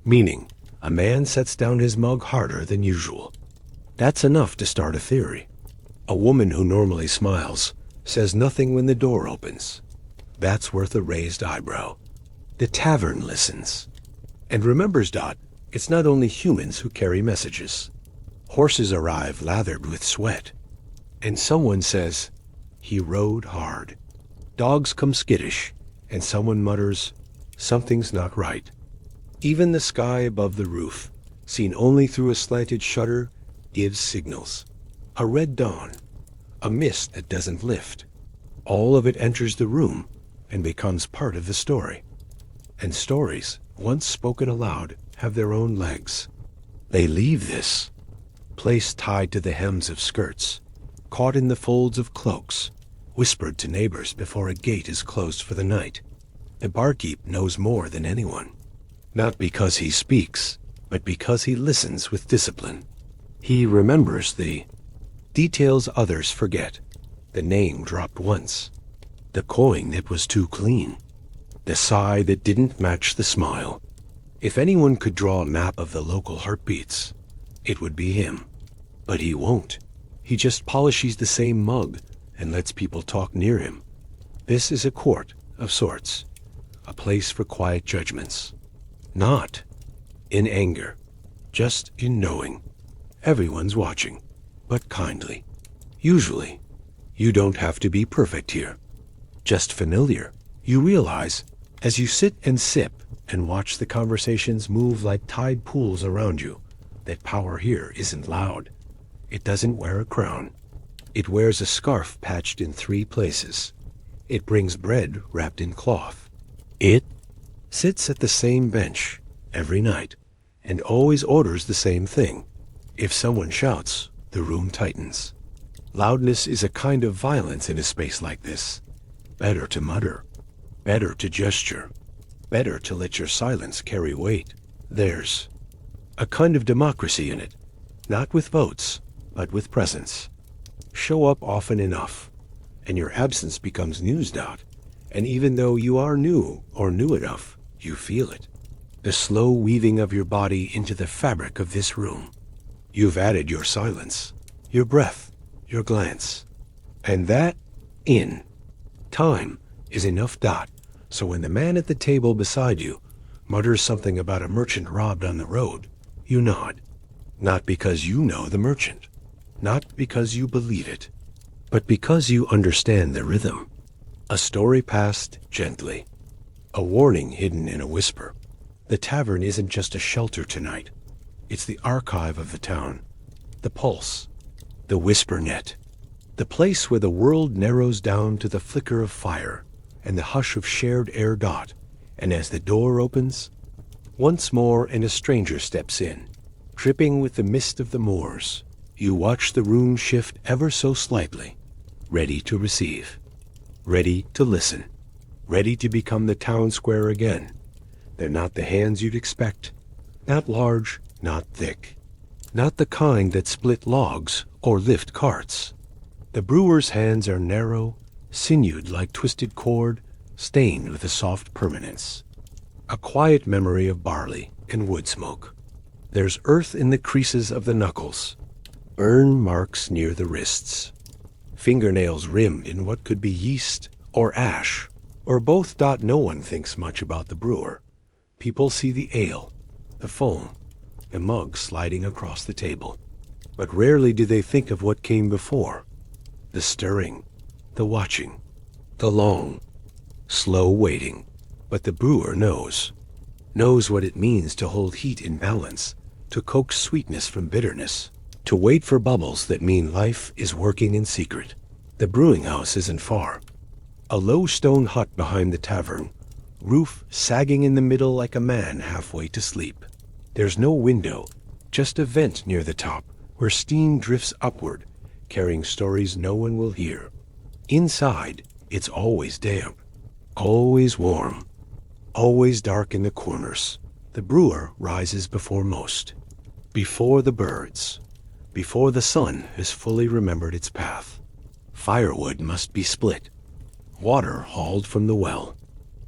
S1: meaning. A man sets down his mug harder than usual. That's enough to start a theory. A woman who normally smiles says nothing when the door opens. That's worth a raised eyebrow. The tavern listens and remembers. It's not only humans who carry messages. Horses arrive lathered with sweat, and someone says, "He rode hard." Dogs come skittish, and someone mutters, "Something's not right." Even the sky above the roof, seen only through a slanted shutter, gives signals. A red dawn, a mist that doesn't lift. All of it enters the room and becomes part of the story. And stories, once spoken aloud, have their own legs. They leave this place tied to the hems of skirts, caught in the folds of cloaks, whispered to neighbors before a gate is closed for the night. The barkeep knows more than anyone, not because he speaks, but because he listens with discipline. He remembers the details others forget. The name dropped once, the coin that was too clean, the sigh that didn't match the smile. If anyone could draw a map of the local heartbeats, it would be him. But he won't. He just polishes the same mug and lets people talk near him. This is a court of sorts, a place for quiet judgments. Not in anger, just in knowing. Everyone's watching, but kindly. Usually, you don't have to be perfect here. Just familiar. You realize, as you sit and sip and watch the conversations move like tide pools around you, that power here isn't loud. It doesn't wear a crown. It wears a scarf patched in 3 places. It brings bread wrapped in cloth. It sits at the same bench every night and always orders the same thing. If someone shouts, the room tightens. Loudness is a kind of violence in a space like this. Better to mutter, better to gesture, better to let your silence carry weight. There's a kind of democracy in it, not with votes, but with presence. Show up often enough, and your absence becomes news. And even though you are new or new enough, you feel it. The slow weaving of your body into the fabric of this room. You've added your silence, your breath, your glance. And that, in time, is enough. So when the man at the table beside you mutters something about a merchant robbed on the road, you nod. Not because you know the merchant, not because you believe it, but because you understand the rhythm. A story passed gently, a warning hidden in a whisper. The tavern isn't just a shelter tonight. It's the archive of the town, the pulse, the whisper net, the place where the world narrows down to the flicker of fire and the hush of shared air. And as the door opens, once more and a stranger steps in, dripping with the mist of the moors, you watch the room shift ever so slightly, ready to receive, ready to listen, ready to become the town square again. They're not the hands you'd expect, not large, not thick, not the kind that split logs or lift carts. The brewer's hands are narrow, sinewed like twisted cord, stained with a soft permanence. A quiet memory of barley and wood smoke. There's earth in the creases of the knuckles, burn marks near the wrists, fingernails rimmed in what could be yeast or ash, or both. No one thinks much about the brewer. People see the ale, the foam, the mug sliding across the table. But rarely do they think of what came before. The stirring, the watching, the long, slow waiting. But the brewer knows what it means to hold heat in balance, to coax sweetness from bitterness, to wait for bubbles that mean life is working in secret. The brewing house isn't far. A low stone hut behind the tavern, roof sagging in the middle like a man halfway to sleep. There's no window, just a vent near the top where steam drifts upward, carrying stories no one will hear. Inside, it's always damp, always warm, always dark in the corners. The brewer rises before most, before the birds, before the sun has fully remembered its path. Firewood must be split, water hauled from the well,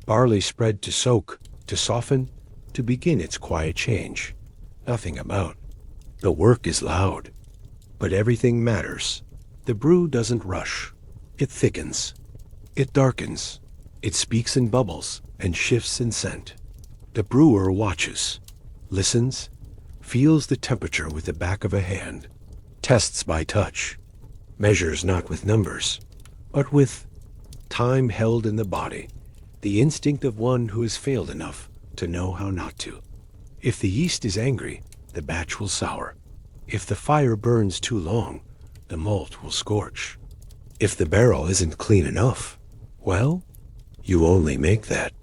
S1: barley spread to soak, to soften, to begin its quiet change. Nothing about. The work is loud, but everything matters. The brew doesn't rush. It thickens. It darkens. It speaks in bubbles and shifts in scent. The brewer watches, listens, feels the temperature with the back of a hand, tests by touch, measures not with numbers, but with time held in the body, the instinct of one who has failed enough to know how not to. If the yeast is angry, the batch will sour. If the fire burns too long, the malt will scorch. If the barrel isn't clean enough, well, you only make that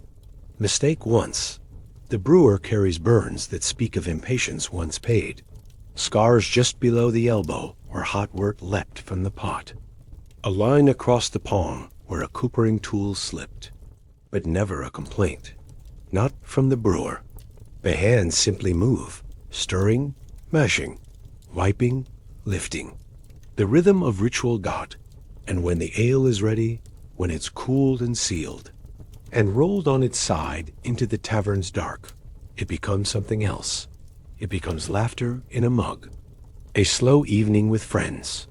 S1: mistake once. The brewer carries burns that speak of impatience once paid, scars just below the elbow where hot work leapt from the pot, a line across the palm where a coopering tool slipped, but never a complaint, not from the brewer. The hands simply move, stirring, mashing, wiping, lifting. The rhythm of ritual got, and when the ale is ready, when it's cooled and sealed, and rolled on its side into the tavern's dark, it becomes something else. It becomes laughter in a mug, a slow evening with friends,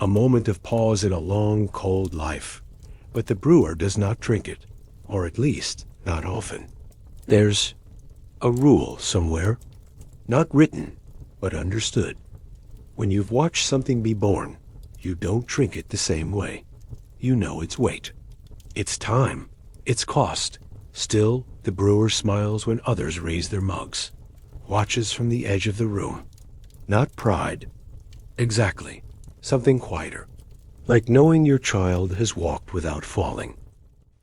S1: a moment of pause in a long, cold life. But the brewer does not drink it, or at least not often. There's a rule somewhere, not written, but understood. When you've watched something be born, you don't drink it the same way. You know its weight, its time, its cost. Still, the brewer smiles when others raise their mugs, watches from the edge of the room. Not pride. Exactly. Something quieter. Like knowing your child has walked without falling.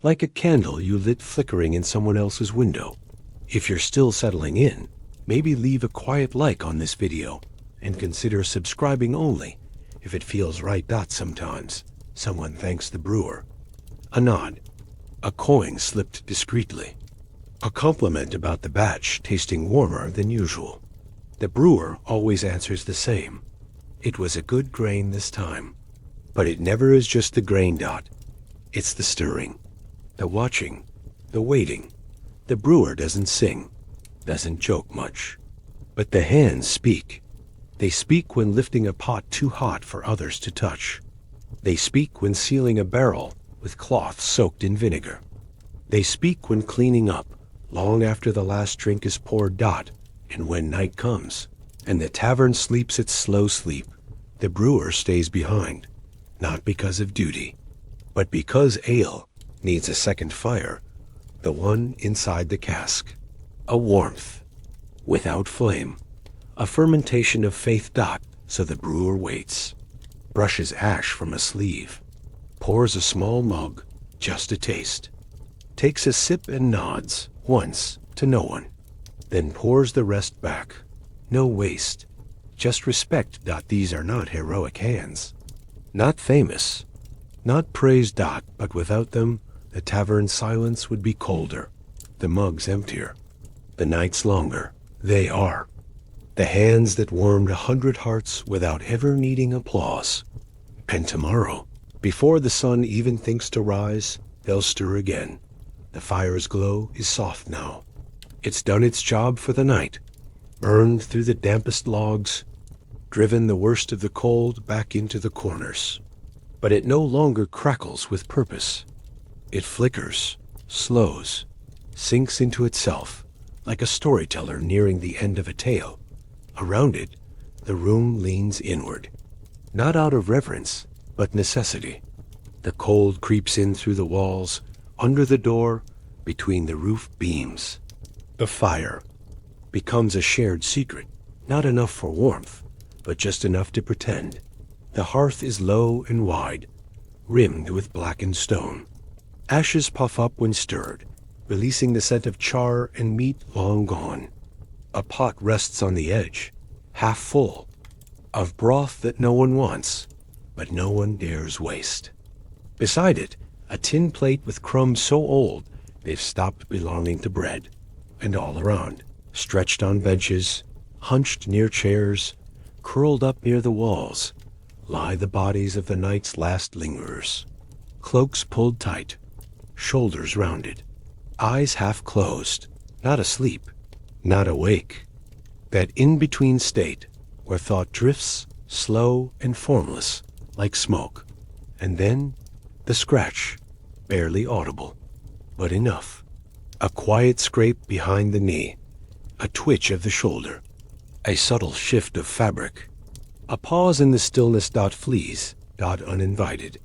S1: Like a candle you lit flickering in someone else's window. If you're still settling in, maybe leave a quiet like on this video and consider subscribing only if it feels right. Sometimes someone thanks the brewer. A nod. A coin slipped discreetly. A compliment about the batch tasting warmer than usual. The brewer always answers the same. It was a good grain this time. But it never is just the grain. It's the stirring, the watching, the waiting. The brewer doesn't sing, doesn't joke much. But the hands speak. They speak when lifting a pot too hot for others to touch. They speak when sealing a barrel with cloth soaked in vinegar. They speak when cleaning up, long after the last drink is poured. And when night comes, and the tavern sleeps its slow sleep, the brewer stays behind, not because of duty, but because ale needs a second fire, the one inside the cask. A warmth, without flame, a fermentation of faith. So the brewer waits, brushes ash from a sleeve, pours a small mug, just a taste, takes a sip and nods, once, to no one, then pours the rest back. No waste, just respect. These are not heroic hands, not famous, not praised. But without them, the tavern's silence would be colder, the mugs emptier, the nights longer. They are the hands that warmed 100 hearts without ever needing applause. And tomorrow, before the sun even thinks to rise, they'll stir again. The fire's glow is soft now. It's done its job for the night, burned through the dampest logs, driven the worst of the cold back into the corners. But it no longer crackles with purpose. It flickers, slows, sinks into itself, like a storyteller nearing the end of a tale. Around it, the room leans inward, not out of reverence, but necessity. The cold creeps in through the walls, under the door, between the roof beams. The fire becomes a shared secret, not enough for warmth, but just enough to pretend. The hearth is low and wide, rimmed with blackened stone. Ashes puff up when stirred, releasing the scent of char and meat long gone. A pot rests on the edge, half full, of broth that no one wants, but no one dares waste. Beside it, a tin plate with crumbs so old they've stopped belonging to bread. And all around, stretched on benches, hunched near chairs, curled up near the walls, lie the bodies of the night's last lingerers. Cloaks pulled tight, shoulders rounded, eyes half closed, not asleep, not awake. That in-between state where thought drifts, slow and formless, like smoke. And then, the scratch, barely audible, but enough. A quiet scrape behind the knee, a twitch of the shoulder, a subtle shift of fabric. A pause in the stillness. Flees, uninvited.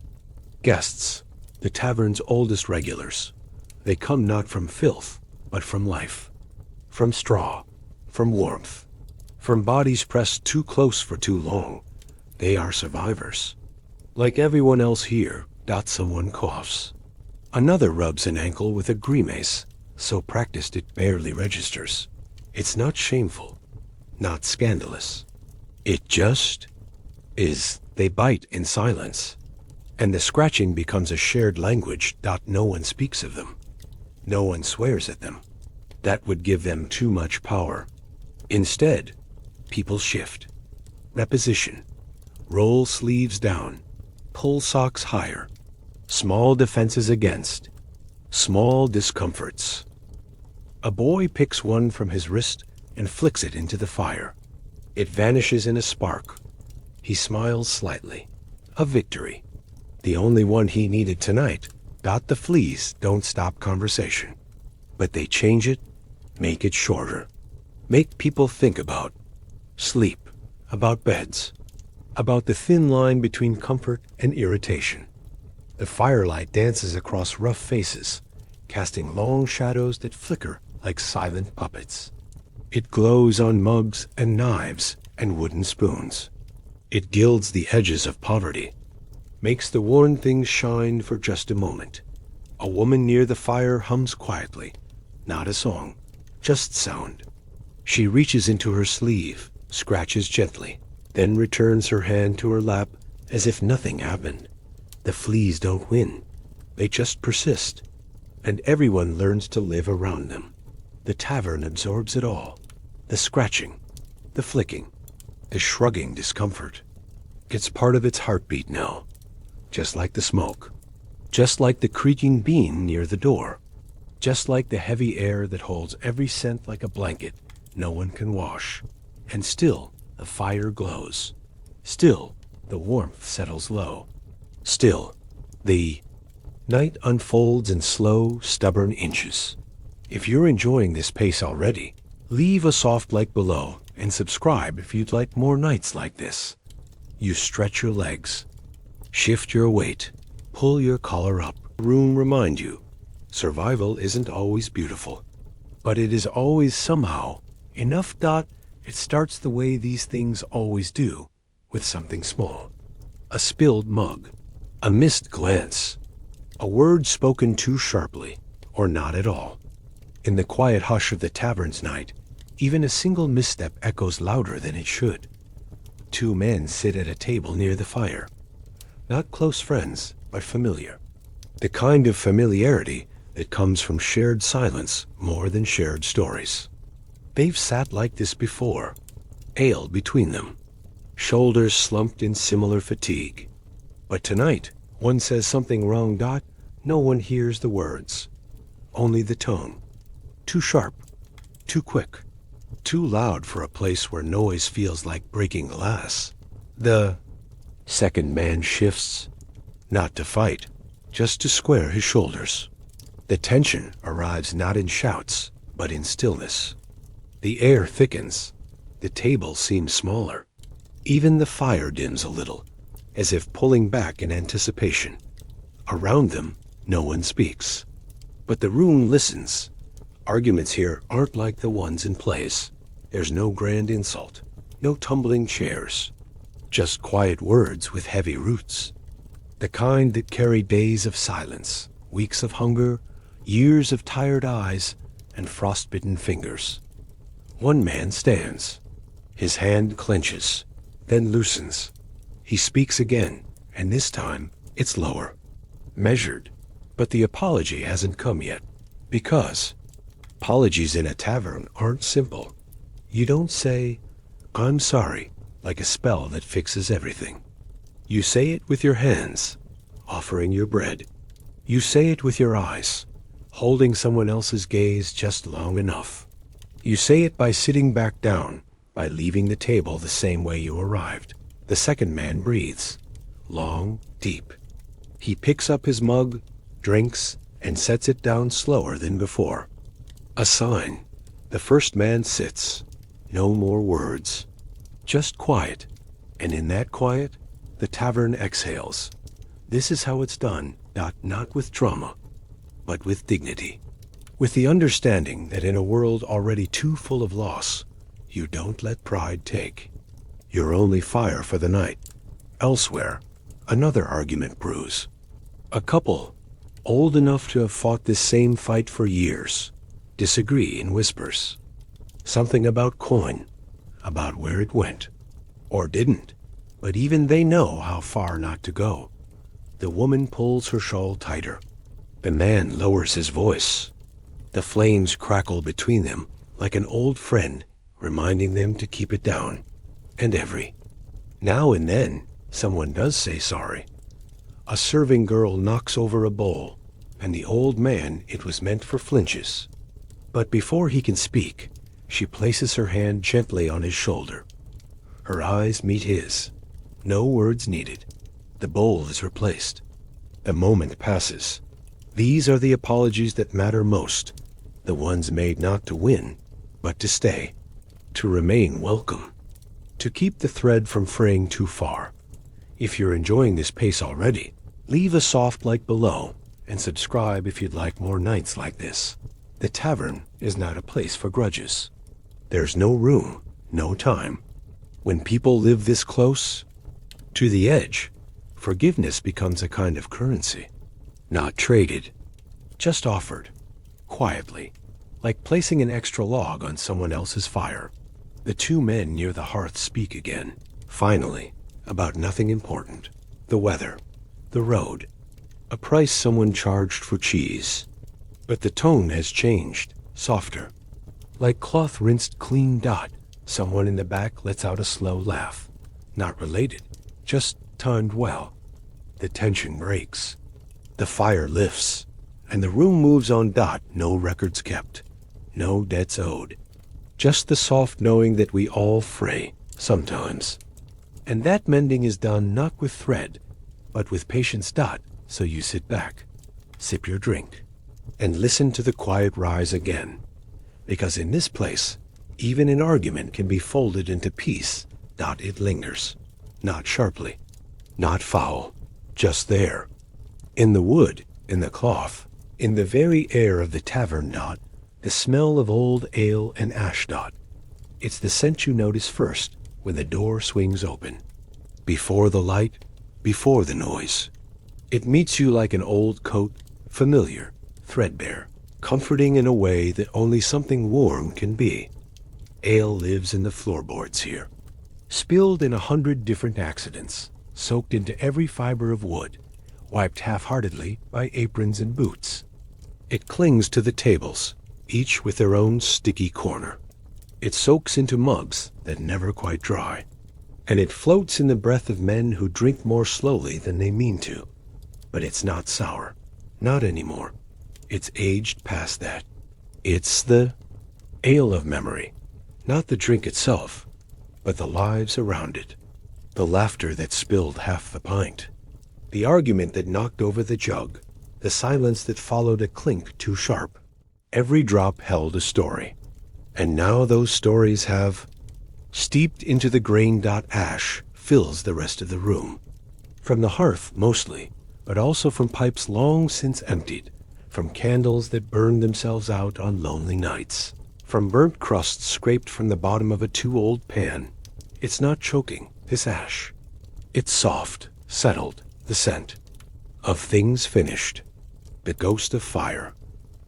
S1: Guests, the tavern's oldest regulars. They come not from filth, but from life. From straw, from warmth, from bodies pressed too close for too long. They are survivors. Like everyone else here, someone coughs. Another rubs an ankle with a grimace, so practiced it barely registers. It's not shameful, not scandalous. It just is. They bite in silence, and the scratching becomes a shared language. No one speaks of them. No one swears at them. That would give them too much power. Instead, people shift. Reposition. Roll sleeves down. Pull socks higher. Small defenses against. Small discomforts. A boy picks one from his wrist and flicks it into the fire. It vanishes in a spark. He smiles slightly. A victory. The only one he needed tonight. The fleas don't stop conversation. But they change it, make it shorter. Make people think about sleep, about beds, about the thin line between comfort and irritation. The firelight dances across rough faces, casting long shadows that flicker like silent puppets. It glows on mugs and knives and wooden spoons. It gilds the edges of poverty, makes the worn things shine for just a moment. A woman near the fire hums quietly, not a song, just sound. She reaches into her sleeve, scratches gently, then returns her hand to her lap as if nothing happened. The fleas don't win. They just persist. And everyone learns to live around them. The tavern absorbs it all. The scratching, the flicking, the shrugging discomfort. It's part of its heartbeat now. Just like the smoke. Just like the creaking beam near the door. Just like the heavy air that holds every scent like a blanket no one can wash. And still, the fire glows. Still, the warmth settles low. Still, the night unfolds in slow, stubborn inches. If you're enjoying this pace already, leave a soft like below and subscribe if you'd like more nights like this. You stretch your legs, shift your weight, pull your collar up. Room remind you, survival isn't always beautiful, but it is always somehow enough. It starts the way these things always do, with something small. A spilled mug, a missed glance, a word spoken too sharply, or not at all. In the quiet hush of the tavern's night, even a single misstep echoes louder than it should. Two men sit at a table near the fire. Not close friends, but familiar. The kind of familiarity that comes from shared silence more than shared stories. They've sat like this before, ale between them, shoulders slumped in similar fatigue. But tonight, one says something wrong. No one hears the words, only the tone. Too sharp, too quick, too loud for a place where noise feels like breaking glass. The second man shifts, not to fight, just to square his shoulders. The tension arrives not in shouts, but in stillness. The air thickens. The table seems smaller. Even the fire dims a little, as if pulling back in anticipation. Around them, no one speaks. But the room listens. Arguments here aren't like the ones in plays. There's no grand insult, no tumbling chairs. Just quiet words with heavy roots. The kind that carry days of silence, weeks of hunger, years of tired eyes, and frostbitten fingers. One man stands. His hand clenches, then loosens. He speaks again, and this time it's lower, measured. But the apology hasn't come yet, because apologies in a tavern aren't simple. You don't say, "I'm sorry," like a spell that fixes everything. You say it with your hands, offering your bread. You say it with your eyes, holding someone else's gaze just long enough. You say it by sitting back down, by leaving the table the same way you arrived. The second man breathes, long, deep. He picks up his mug, drinks, and sets it down slower than before. A sign. The first man sits. No more words. Just quiet. And in that quiet, the tavern exhales. This is how it's done, not with trauma, but with dignity. With the understanding that in a world already too full of loss, you don't let pride take. You're only fire for the night. Elsewhere, another argument brews. A couple, old enough to have fought this same fight for years, disagree in whispers. Something about coin, about where it went, or didn't, but even they know how far not to go. The woman pulls her shawl tighter. The man lowers his voice. The flames crackle between them like an old friend reminding them to keep it down. And every now and then, someone does say sorry. A serving girl knocks over a bowl, and the old man it was meant for flinches. But before he can speak, she places her hand gently on his shoulder. Her eyes meet his. No words needed. The bowl is replaced. The moment passes. These are the apologies that matter most, the ones made not to win, but to stay, to remain welcome, to keep the thread from fraying too far. If you're enjoying this pace already, leave a soft like below and subscribe if you'd like more nights like this. The tavern is not a place for grudges. There's no room, no time. When people live this close to the edge, forgiveness becomes a kind of currency, not traded, just offered, quietly, like placing an extra log on someone else's fire. The two men near the hearth speak again, finally, about nothing important. The weather, the road, a price someone charged for cheese. But the tone has changed, softer. Like cloth rinsed clean. Someone in the back lets out a slow laugh. Not related, just timed well. The tension breaks. The fire lifts, and the room moves on. No records kept, no debts owed. Just the soft knowing that we all fray, sometimes. And that mending is done not with thread, but with patience. So you sit back, sip your drink, and listen to the quiet rise again. Because in this place, even an argument can be folded into peace. It lingers, not sharply, not foul, just there. In the wood, in the cloth, in the very air of the tavern. The smell of old ale and ash. It's the scent you notice first when the door swings open. Before the light, before the noise. It meets you like an old coat, familiar, threadbare, comforting in a way that only something warm can be. Ale lives in the floorboards here, spilled in 100 different accidents, soaked into every fiber of wood, wiped half-heartedly by aprons and boots. It clings to the tables, each with their own sticky corner. It soaks into mugs that never quite dry, and it floats in the breath of men who drink more slowly than they mean to. But it's not sour, not anymore. It's aged past that. It's the ale of memory, not the drink itself, but the lives around it, the laughter that spilled half the pint, the argument that knocked over the jug, the silence that followed a clink too sharp. Every drop held a story. And now those stories have steeped into the grain. Ash fills the rest of the room. From the hearth mostly, but also from pipes long since emptied, from candles that burned themselves out on lonely nights, from burnt crusts scraped from the bottom of a too-old pan. It's not choking, this ash. It's soft, settled, the scent of things finished, the ghost of fire.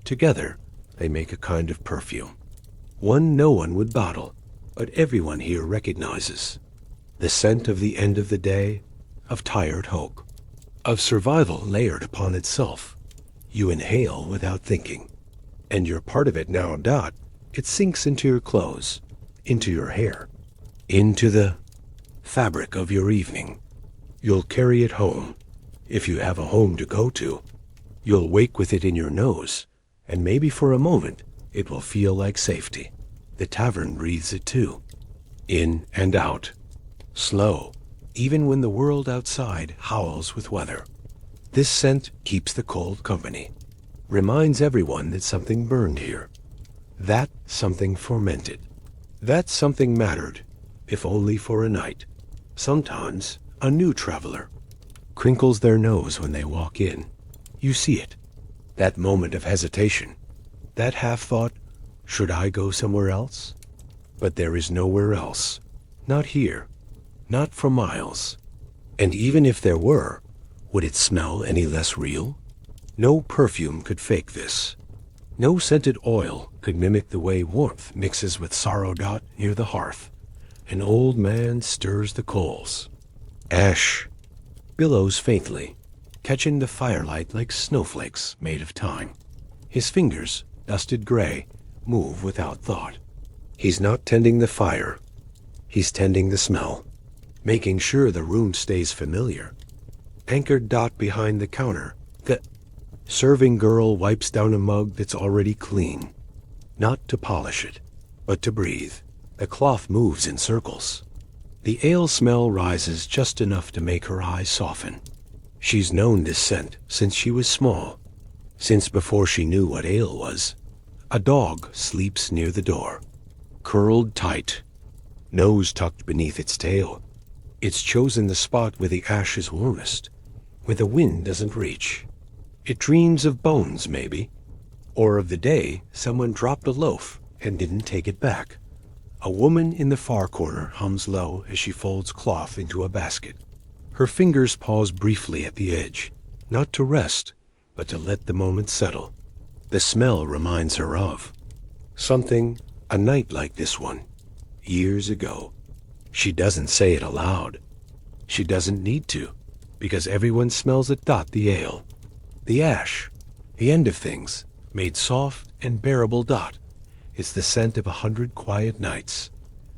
S1: Together, they make a kind of perfume. One no one would bottle, but everyone here recognizes. The scent of the end of the day, of tired hope, of survival layered upon itself. You inhale without thinking, and you're part of it now. It sinks into your clothes, into your hair, into the fabric of your evening. You'll carry it home, if you have a home to go to. You'll wake with it in your nose, and maybe for a moment it will feel like safety. The tavern breathes it too, in and out, slow, even when the world outside howls with weather. This scent keeps the cold company, reminds everyone that something burned here, that something fermented, that something mattered, if only for a night. Sometimes a new traveler crinkles their nose when they walk in. You see it, that moment of hesitation, that half-thought, should I go somewhere else? But there is nowhere else, not here, not for miles. And even if there were, would it smell any less real? No perfume could fake this. No scented oil could mimic the way warmth mixes with sorrow. Near the hearth, an old man stirs the coals. Ash billows faintly, catching the firelight like snowflakes made of time. His fingers, dusted gray, move without thought. He's not tending the fire. He's tending the smell, making sure the room stays familiar. Anchored behind the counter, the serving girl wipes down a mug that's already clean. Not to polish it, but to breathe. The cloth moves in circles. The ale smell rises just enough to make her eyes soften. She's known this scent since she was small, since before she knew what ale was. A dog sleeps near the door, curled tight, nose tucked beneath its tail. It's chosen the spot where the ash is warmest, where the wind doesn't reach. It dreams of bones, maybe, or of the day someone dropped a loaf and didn't take it back. A woman in the far corner hums low as she folds cloth into a basket. Her fingers pause briefly at the edge, not to rest, but to let the moment settle. The smell reminds her of something, a night like this one, years ago. She doesn't say it aloud. She doesn't need to, because everyone smells it. The ale, the ash, the end of things, made soft and bearable. It's the scent of 100 quiet nights,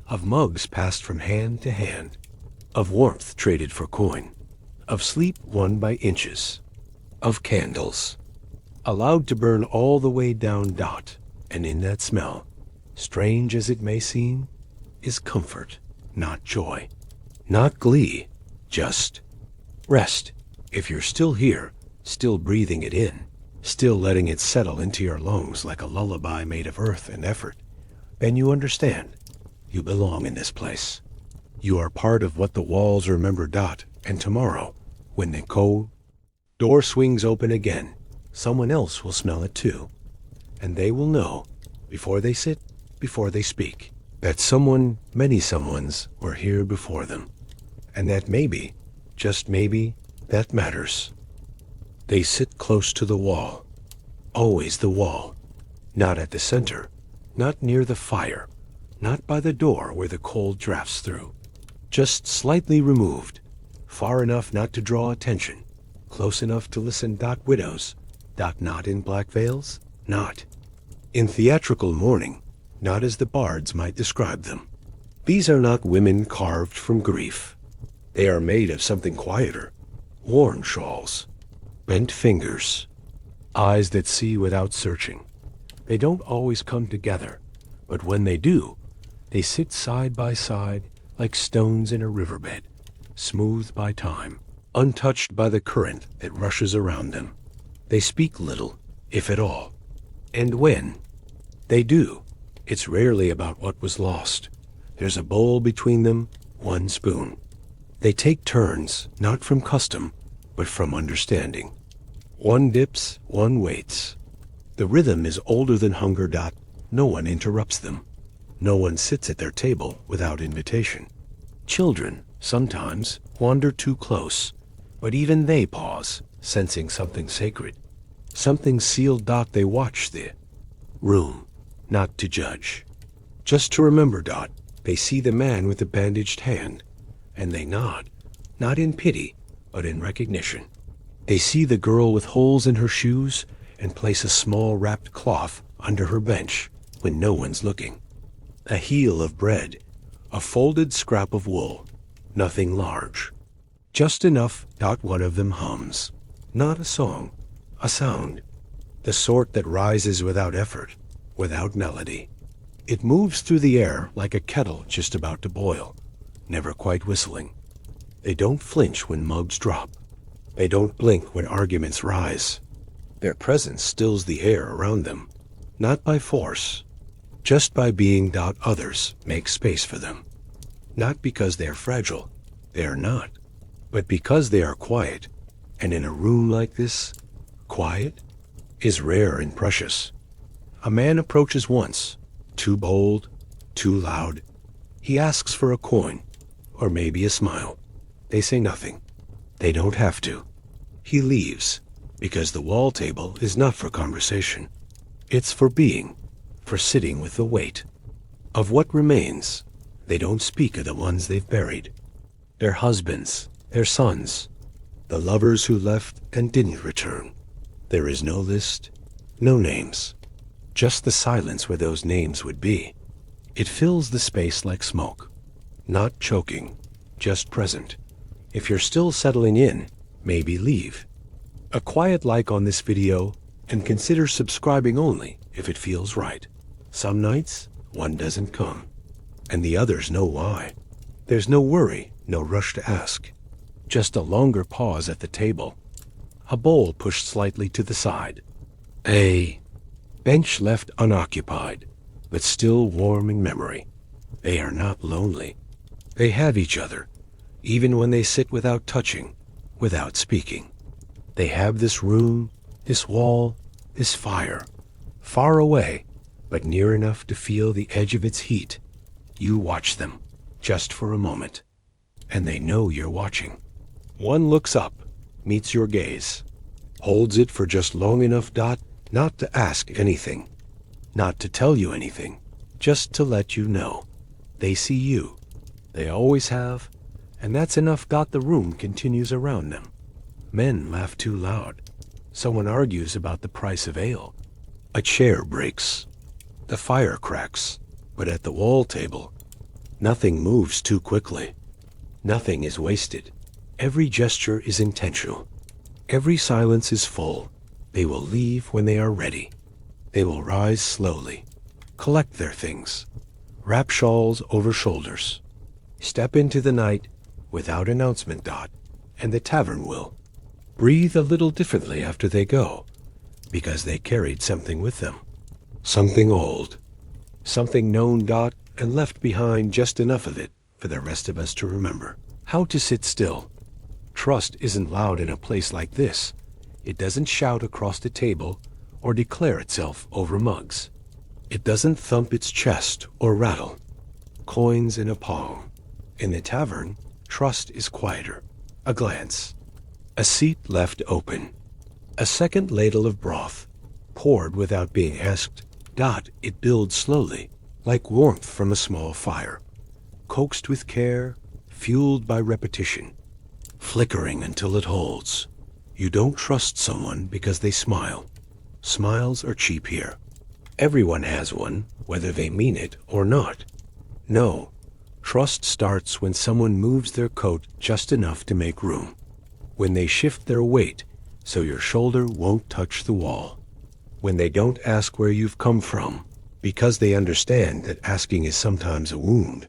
S1: of mugs passed from hand to hand, of warmth traded for coin, of sleep won by inches, of candles allowed to burn all the way down. And in that smell, strange as it may seem, is comfort, not joy, not glee, just rest. If you're still here, still breathing it in, still letting it settle into your lungs like a lullaby made of earth and effort, then you understand. You belong in this place. You are part of what the walls remember. And tomorrow, when the door swings open again, someone else will smell it too. And they will know, before they sit, before they speak, that someone, many someones, were here before them. And that maybe, just maybe, that matters. They sit close to the wall. Always the wall. Not at the center. Not near the fire. Not by the door where the cold drafts through. Just slightly removed. Far enough not to draw attention. Close enough to listen. Widows. Not in black veils. Not in theatrical mourning. Not as the bards might describe them. These are not women carved from grief. They are made of something quieter. Worn shawls. Bent fingers. Eyes that see without searching. They don't always come together, but when they do, they sit side by side like stones in a riverbed, smoothed by time, untouched by the current that rushes around them. They speak little, if at all. And when they do, it's rarely about what was lost. There's a bowl between them, one spoon. They take turns, not from custom, but from understanding. One dips, one waits. The rhythm is older than hunger. No one interrupts them. No one sits at their table without invitation. Children, sometimes, wander too close, but even they pause, sensing something sacred. Something sealed. They watch the room, not to judge, just to remember. They see the man with the bandaged hand, and they nod, not in pity, but in recognition. They see the girl with holes in her shoes and place a small wrapped cloth under her bench when no one's looking. A heel of bread, a folded scrap of wool, nothing large. Just enough. One of them hums. Not a song, a sound. The sort that rises without effort, without melody. It moves through the air like a kettle just about to boil, never quite whistling. They don't flinch when mugs drop. They don't blink when arguments rise. Their presence stills the air around them, not by force, just by being. Others make space for them. Not because they are fragile, they are not, but because they are quiet. And in a room like this, quiet is rare and precious. A man approaches once, too bold, too loud. He asks for a coin, or maybe a smile. They say nothing. They don't have to. He leaves, because the wall table is not for conversation. It's for being, for sitting with the weight. Of what remains, they don't speak of the ones they've buried. Their husbands, their sons, the lovers who left and didn't return. There is no list, no names. Just the silence where those names would be. It fills the space like smoke. Not choking, just present. If you're still settling in, maybe leave. A quiet like on this video, and consider subscribing only if it feels right. Some nights, one doesn't come, and the others know why. There's no worry, no rush to ask. Just a longer pause at the table. A bowl pushed slightly to the side. A bench left unoccupied, but still warm in memory. They are not lonely. They have each other, even when they sit without touching, without speaking. They have this room, this wall, this fire, far away, but near enough to feel the edge of its heat. You watch them, just for a moment, and they know you're watching. One looks up, meets your gaze, holds it for just long enough. Not to ask anything, not to tell you anything, just to let you know. They see you. They always have, and that's enough. The room continues around them. Men laugh too loud. Someone argues about the price of ale. A chair breaks. The fire cracks. But at the wall table, nothing moves too quickly. Nothing is wasted. Every gesture is intentional. Every silence is full. They will leave when they are ready. They will rise slowly, collect their things, wrap shawls over shoulders, step into the night without announcement. And the tavern will breathe a little differently after they go, because they carried something with them. Something old, something known. And left behind just enough of it for the rest of us to remember. How to sit still. Trust isn't loud in a place like this. It doesn't shout across the table or declare itself over mugs. It doesn't thump its chest or rattle. Coins in a palm. In the tavern, trust is quieter. A glance. A seat left open. A second ladle of broth, poured without being asked. It builds slowly, like warmth from a small fire. Coaxed with care, fueled by repetition. Flickering until it holds. You don't trust someone because they smile. Smiles are cheap here. Everyone has one, whether they mean it or not. No, trust starts when someone moves their coat just enough to make room. When they shift their weight so your shoulder won't touch the wall. When they don't ask where you've come from, because they understand that asking is sometimes a wound.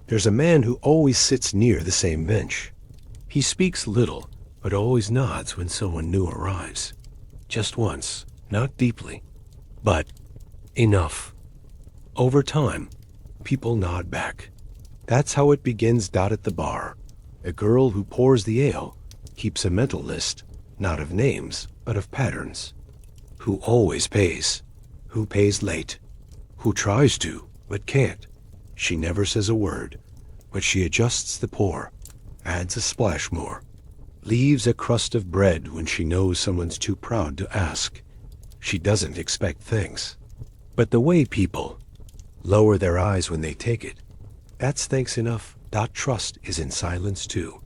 S1: There's a man who always sits near the same bench. He speaks little, but always nods when someone new arrives. Just once, not deeply. But enough. Over time, people nod back. That's how it begins. At the bar, a girl who pours the ale keeps a mental list, not of names, but of patterns. Who always pays, who pays late, who tries to, but can't. She never says a word, but she adjusts the pour, adds a splash more, leaves a crust of bread when she knows someone's too proud to ask. She doesn't expect things. But the way people lower their eyes when they take it, that's thanks enough. Trust is in silence too,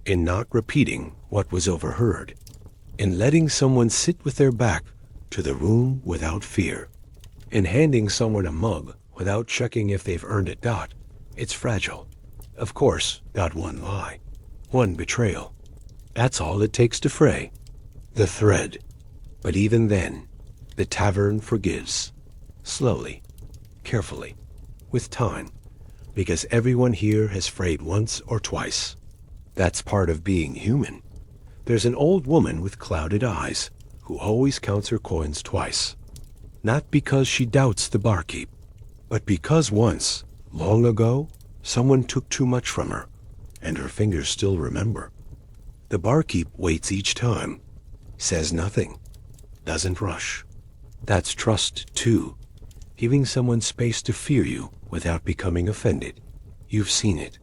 S1: in not repeating what was overheard, in letting someone sit with their back to the room without fear, in handing someone a mug without checking if they've earned it. It's fragile. Of course, one lie, one betrayal. That's all it takes to fray the thread. But even then, the tavern forgives. Slowly, carefully, with time, because everyone here has frayed once or twice. That's part of being human. There's an old woman with clouded eyes who always counts her coins twice. Not because she doubts the barkeep, but because once, long ago, someone took too much from her, and her fingers still remember. The barkeep waits each time, says nothing, doesn't rush. That's trust, too. Giving someone space to fear you without becoming offended. You've seen it.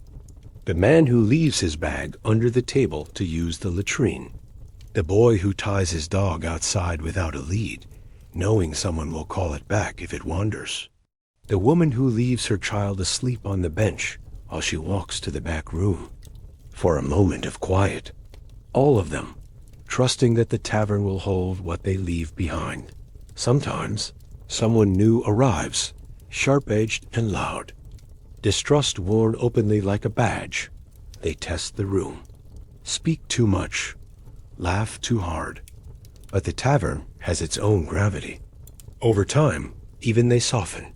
S1: The man who leaves his bag under the table to use the latrine. The boy who ties his dog outside without a lead, knowing someone will call it back if it wanders. The woman who leaves her child asleep on the bench while she walks to the back room for a moment of quiet. All of them, trusting that the tavern will hold what they leave behind. Sometimes, someone new arrives, sharp-edged and loud. Distrust worn openly like a badge. They test the room. Speak too much. Laugh too hard. But the tavern has its own gravity. Over time, even they soften.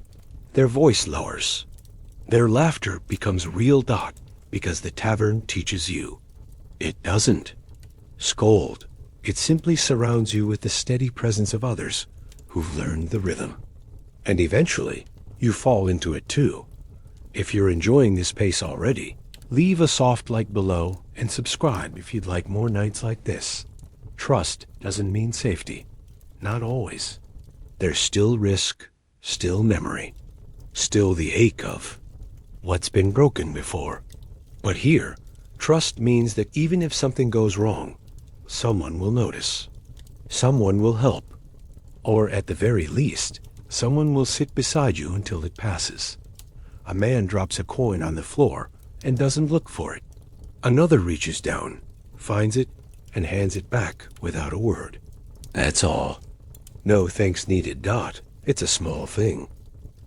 S1: Their voice lowers. Their laughter becomes real. Because the tavern teaches you. It doesn't scold. It simply surrounds you with the steady presence of others who've learned the rhythm. And eventually, you fall into it too. If you're enjoying this pace already, leave a soft like below and subscribe if you'd like more nights like this. Trust doesn't mean safety. Not always. There's still risk, still memory, still the ache of what's been broken before. But here, trust means that even if something goes wrong, someone will notice. Someone will help. Or at the very least, someone will sit beside you until it passes. A man drops a coin on the floor and doesn't look for it. Another reaches down, finds it, and hands it back without a word. That's all. No thanks needed. It's a small thing.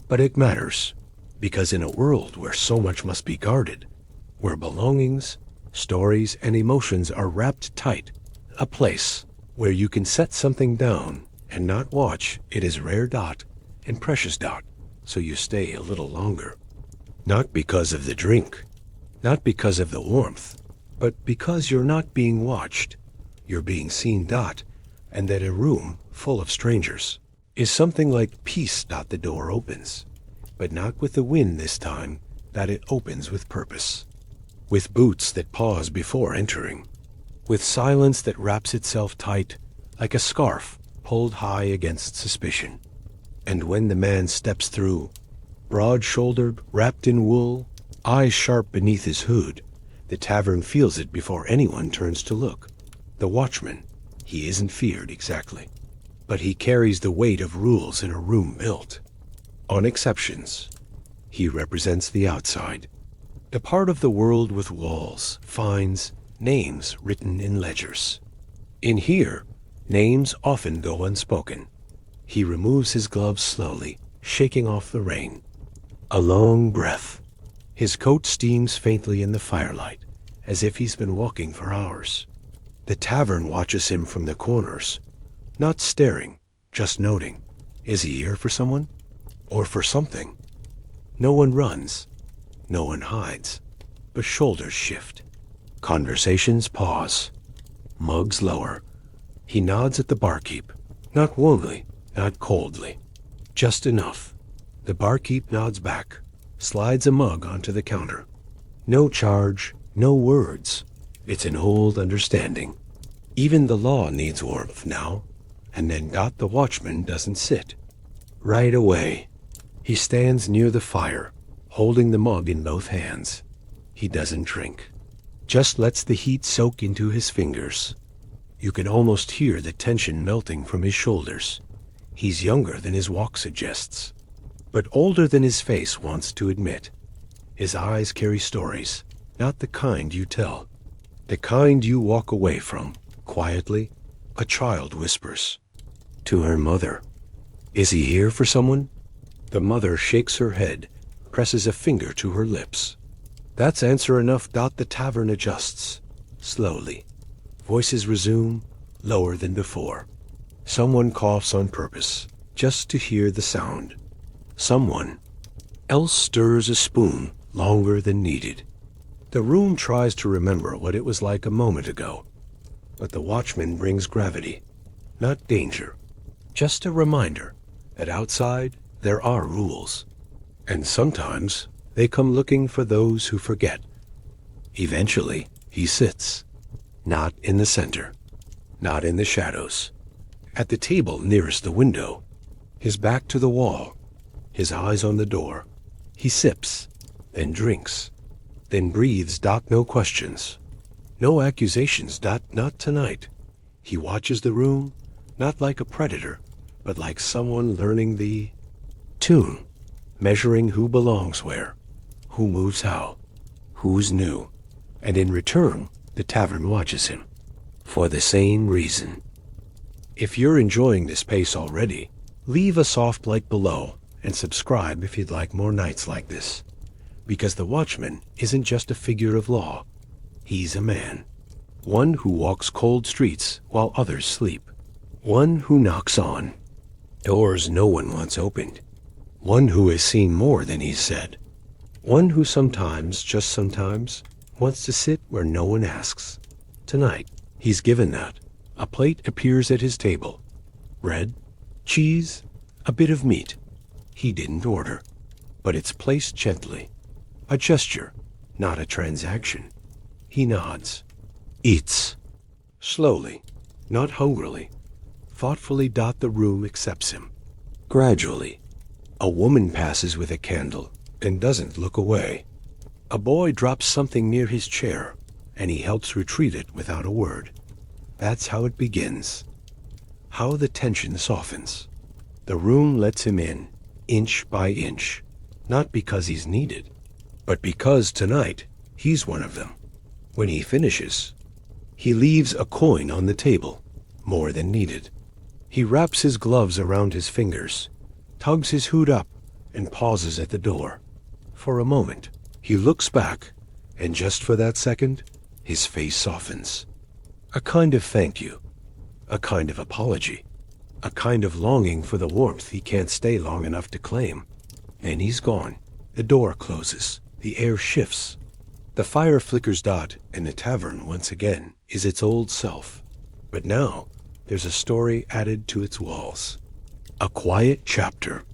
S1: But it matters, because in a world where so much must be guarded, where belongings, stories, and emotions are wrapped tight, a place where you can set something down and not watch it is rare. And precious. So you stay a little longer. Not because of the drink, not because of the warmth, but because you're not being watched. You're being seen. And that a room full of strangers is something like peace. The door opens, but not with the wind this time. That it opens with purpose. With boots that pause before entering. With silence that wraps itself tight like a scarf pulled high against suspicion. And when the man steps through, broad-shouldered, wrapped in wool, eyes sharp beneath his hood, the tavern feels it before anyone turns to look. The watchman, he isn't feared exactly, but he carries the weight of rules in a room built on exceptions. He represents the outside, the part of the world with walls, fines, names written in ledgers. In here, names often go unspoken. He removes his gloves slowly, shaking off the rain. A long breath. His coat steams faintly in the firelight, as if he's been walking for hours. The tavern watches him from the corners, not staring, just noting. Is he here for someone? Or for something? No one runs. No one hides. But shoulders shift. Conversations pause. Mugs lower. He nods at the barkeep, not warmly, not coldly, Just enough. The barkeep nods back, slides a mug onto the counter. No charge, no words. It's an old understanding. Even the law needs warmth now. And then the watchman doesn't sit. Right away, he stands near the fire, holding the mug in both hands. He doesn't drink. Just lets the heat soak into his fingers. You can almost hear the tension melting from his shoulders. He's younger than his walk suggests, but older than his face wants to admit. His eyes carry stories, not the kind you tell. The kind you walk away from, quietly. A child whispers to her mother, "Is he here for someone?" The mother shakes her head, presses a finger to her lips. That's answer enough. The tavern adjusts, slowly. Voices resume, lower than before. Someone coughs on purpose, just to hear the sound. Someone else stirs a spoon longer than needed. The room tries to remember what it was like a moment ago. But the watchman brings gravity, not danger. Just a reminder that outside there are rules. And sometimes they come looking for those who forget. Eventually, he sits. Not in the center. Not in the shadows. At the table nearest the window. His back to the wall. His eyes on the door. He sips, then drinks, then breathes. No questions. No accusations. Not tonight. He watches the room, not like a predator, but like someone learning the tune, measuring who belongs where, who moves how, who's new. And in return, the tavern watches him. For the same reason. If you're enjoying this pace already, leave a soft like below and subscribe if you'd like more nights like this. Because the watchman isn't just a figure of law. He's a man. One who walks cold streets while others sleep. One who knocks on doors no one wants opened. One who has seen more than he's said. One who sometimes, just sometimes, wants to sit where no one asks. Tonight, he's given that. A plate appears at his table. Bread, cheese, a bit of meat. He didn't order, but it's placed gently. A gesture, not a transaction. He nods, eats, slowly, not hungrily. Thoughtfully. The room accepts him. Gradually, a woman passes with a candle and doesn't look away. A boy drops something near his chair, and he helps retrieve it without a word. That's how it begins. How the tension softens. The room lets him in, inch by inch, not because he's needed, but because tonight he's one of them. When he finishes, he leaves a coin on the table, more than needed. He wraps his gloves around his fingers, tugs his hood up, and pauses at the door. For a moment, he looks back, and just for that second, his face softens. A kind of thank you, a kind of apology, a kind of longing for the warmth he can't stay long enough to claim. And he's gone. The door closes. The air shifts. The fire flickers. And the tavern, once again, is its old self. But now, there's a story added to its walls. A quiet chapter.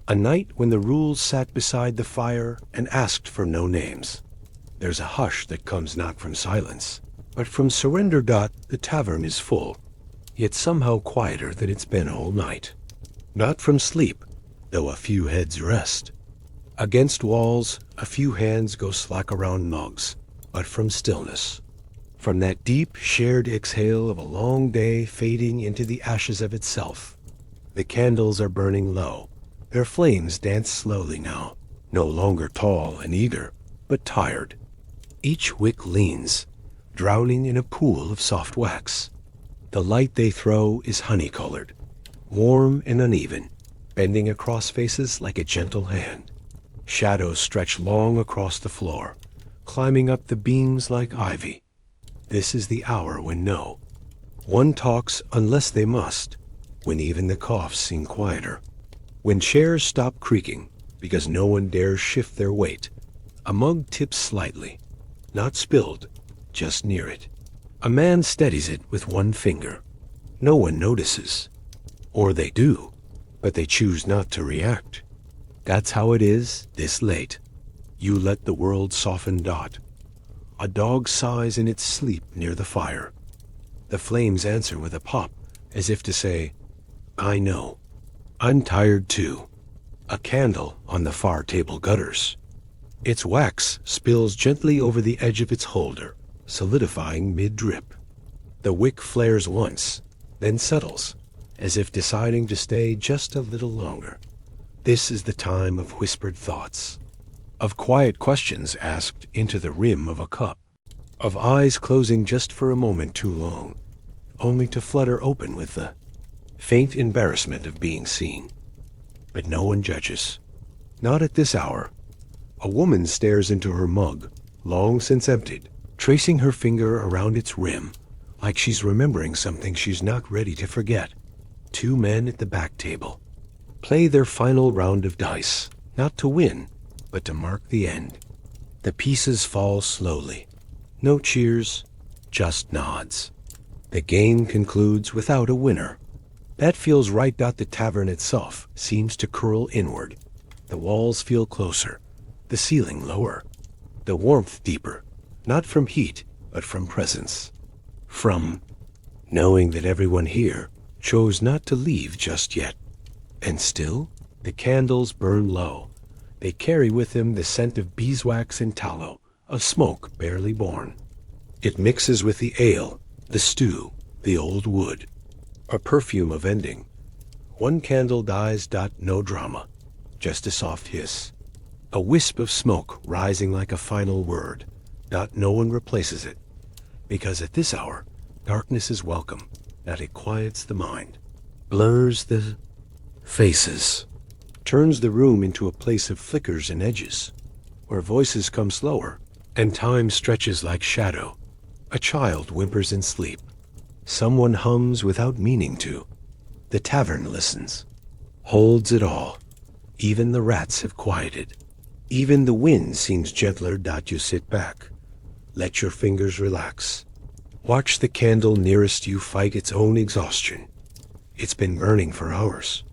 S1: A night when the rules sat beside the fire and asked for no names. There's a hush that comes not from silence, but from surrender. The tavern is full, yet somehow quieter than it's been all night. Not from sleep, though a few heads rest. Against walls, a few hands go slack around mugs, but from stillness. From that deep, shared exhale of a long day fading into the ashes of itself. The candles are burning low. Their flames dance slowly now, no longer tall and eager, but tired. Each wick leans, drowning in a pool of soft wax. The light they throw is honey-colored, warm and uneven, bending across faces like a gentle hand. Shadows stretch long across the floor, climbing up the beams like ivy. This is the hour when one talks unless they must, when even the coughs seem quieter. When chairs stop creaking because no one dares shift their weight. A mug tips slightly, not spilled, just near it. A man steadies it with one finger. No one notices. Or they do, but they choose not to react. That's how it is this late. You let the world soften. A dog sighs in its sleep near the fire. The flames answer with a pop, as if to say, I know. I'm tired too. A candle on the far table gutters. Its wax spills gently over the edge of its holder, solidifying mid-drip. The wick flares once, then settles, as if deciding to stay just a little longer. This is the time of whispered thoughts, of quiet questions asked into the rim of a cup, of eyes closing just for a moment too long, only to flutter open with the faint embarrassment of being seen. But no one judges. Not at this hour. A woman stares into her mug, long since emptied, tracing her finger around its rim, like she's remembering something she's not ready to forget. Two men at the back table play their final round of dice, not to win, but to mark the end. The pieces fall slowly. No cheers, just nods. The game concludes without a winner. That feels right. The tavern itself seems to curl inward. The walls feel closer, the ceiling lower, the warmth deeper, not from heat, but from presence. From knowing that everyone here chose not to leave just yet. And still, the candles burn low. They carry with them the scent of beeswax and tallow, of smoke barely born. It mixes with the ale, the stew, the old wood. A perfume of ending. One candle dies. No drama, just a soft hiss. A wisp of smoke rising like a final word. No one replaces it, because at this hour, darkness is welcome, that it quiets the mind, blurs the faces, turns the room into a place of flickers and edges, where voices come slower, and time stretches like shadow. A child whimpers in sleep. Someone hums without meaning to. The tavern listens, holds it all. Even the rats have quieted. Even the wind seems gentler. You sit back. Let your fingers relax. Watch the candle nearest you fight its own exhaustion. It's been burning for hours,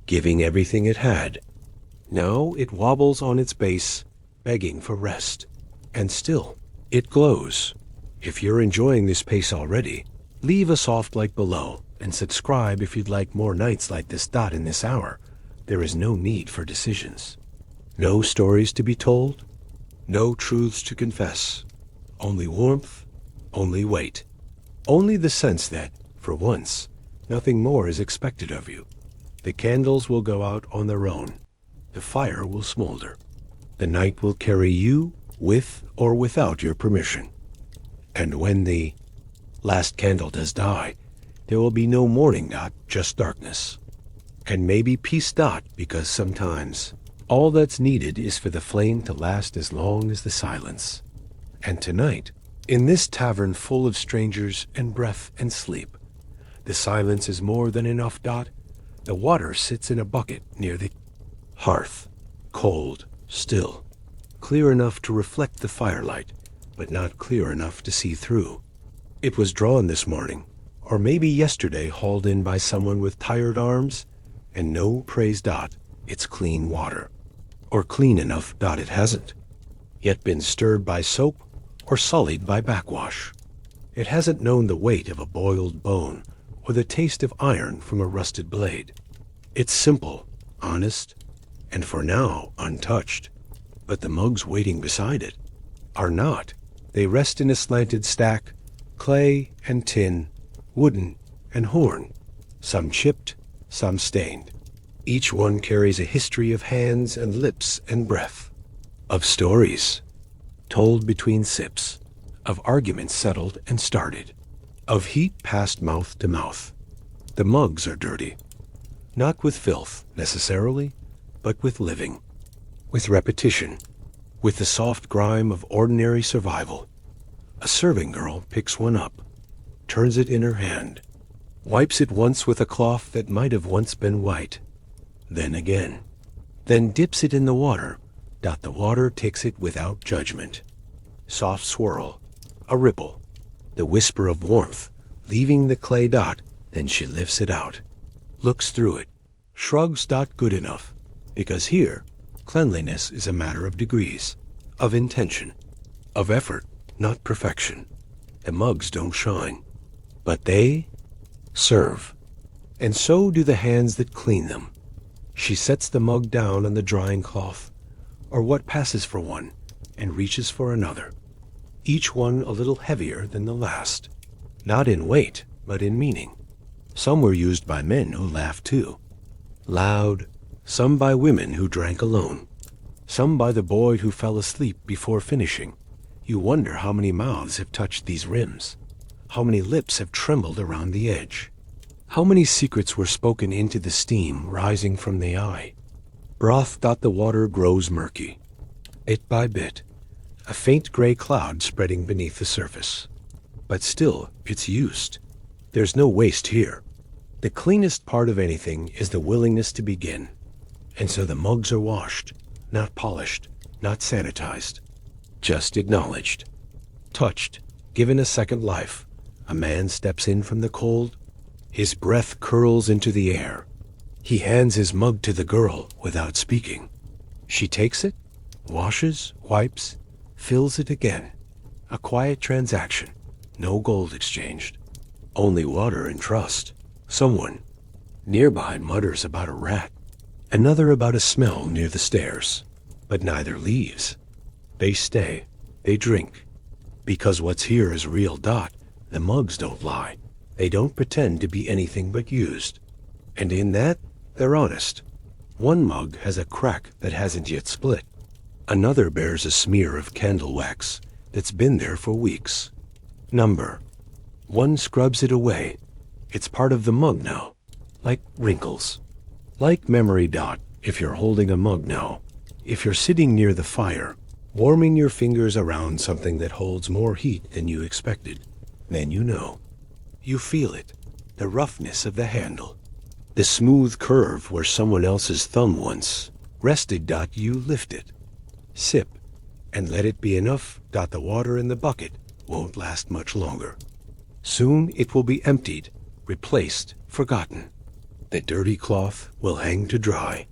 S1: giving everything it had. Now it wobbles on its base, begging for rest. And still, it glows. If you're enjoying this pace already, leave a soft like below and subscribe if you'd like more nights like this. In this hour, there is no need for decisions. No stories to be told, no truths to confess. Only warmth, only weight. Only the sense that, for once, nothing more is expected of you. The candles will go out on their own. The fire will smolder. The night will carry you with or without your permission. And when the last candle does die, there will be no morning. Just darkness. And maybe peace. Because sometimes all that's needed is for the flame to last as long as the silence. And tonight, in this tavern full of strangers and breath and sleep, the silence is more than enough. The water sits in a bucket near the hearth, cold, still, clear enough to reflect the firelight, but not clear enough to see through. It was drawn this morning, or maybe yesterday, hauled in by someone with tired arms, and no praise. It's clean water. Or clean enough. It hasn't yet been stirred by soap or sullied by backwash. It hasn't known the weight of a boiled bone or the taste of iron from a rusted blade. It's simple, honest, and for now untouched. But the mugs waiting beside it are not. They rest in a slanted stack, clay and tin, wooden and horn, some chipped, some stained. Each one carries a history of hands and lips and breath, of stories told between sips, of arguments settled and started, of heat passed mouth to mouth. The mugs are dirty, not with filth necessarily, but with living, with repetition, with the soft grime of ordinary survival. A serving girl picks one up, turns it in her hand, wipes it once with a cloth that might have once been white, then again, then dips it in the water. The water takes it without judgment. Soft swirl, a ripple, the whisper of warmth, leaving the clay. Then she lifts it out, looks through it, Shrugs not good enough, because here, cleanliness is a matter of degrees, of intention, of effort, not perfection. The mugs don't shine, but they serve. And so do the hands that clean them. She sets the mug down on the drying cloth, or what passes for one, and reaches for another, each one a little heavier than the last, not in weight, but in meaning. Some were used by men who laughed too, loud, some by women who drank alone, some by the boy who fell asleep before finishing. You wonder how many mouths have touched these rims, how many lips have trembled around the edge, how many secrets were spoken into the steam rising from the eye. Broth. The water grows murky, bit by bit, a faint gray cloud spreading beneath the surface. But still, it's used. There's no waste here. The cleanest part of anything is the willingness to begin. And so the mugs are washed, not polished, not sanitized, just acknowledged, touched, given a second life. A man steps in from the cold. His breath curls into the air. He hands his mug to the girl without speaking. She takes it, washes, wipes, fills it again. A quiet transaction, no gold exchanged, only water and trust. Someone nearby mutters about a rat, another about a smell near the stairs, but neither leaves. They stay, they drink, because what's here is real. The mugs don't lie. They don't pretend to be anything but used. And in that, they're honest. One mug has a crack that hasn't yet split. Another bears a smear of candle wax that's been there for weeks. One scrubs it away. It's part of the mug now, like wrinkles, like memory. If you're holding a mug now, if you're sitting near the fire, warming your fingers around something that holds more heat than you expected, then you know. You feel it, the roughness of the handle, the smooth curve where someone else's thumb once rested. You lift it, sip, and let it be enough. The water in the bucket won't last much longer. Soon it will be emptied, replaced, forgotten. The dirty cloth will hang to dry.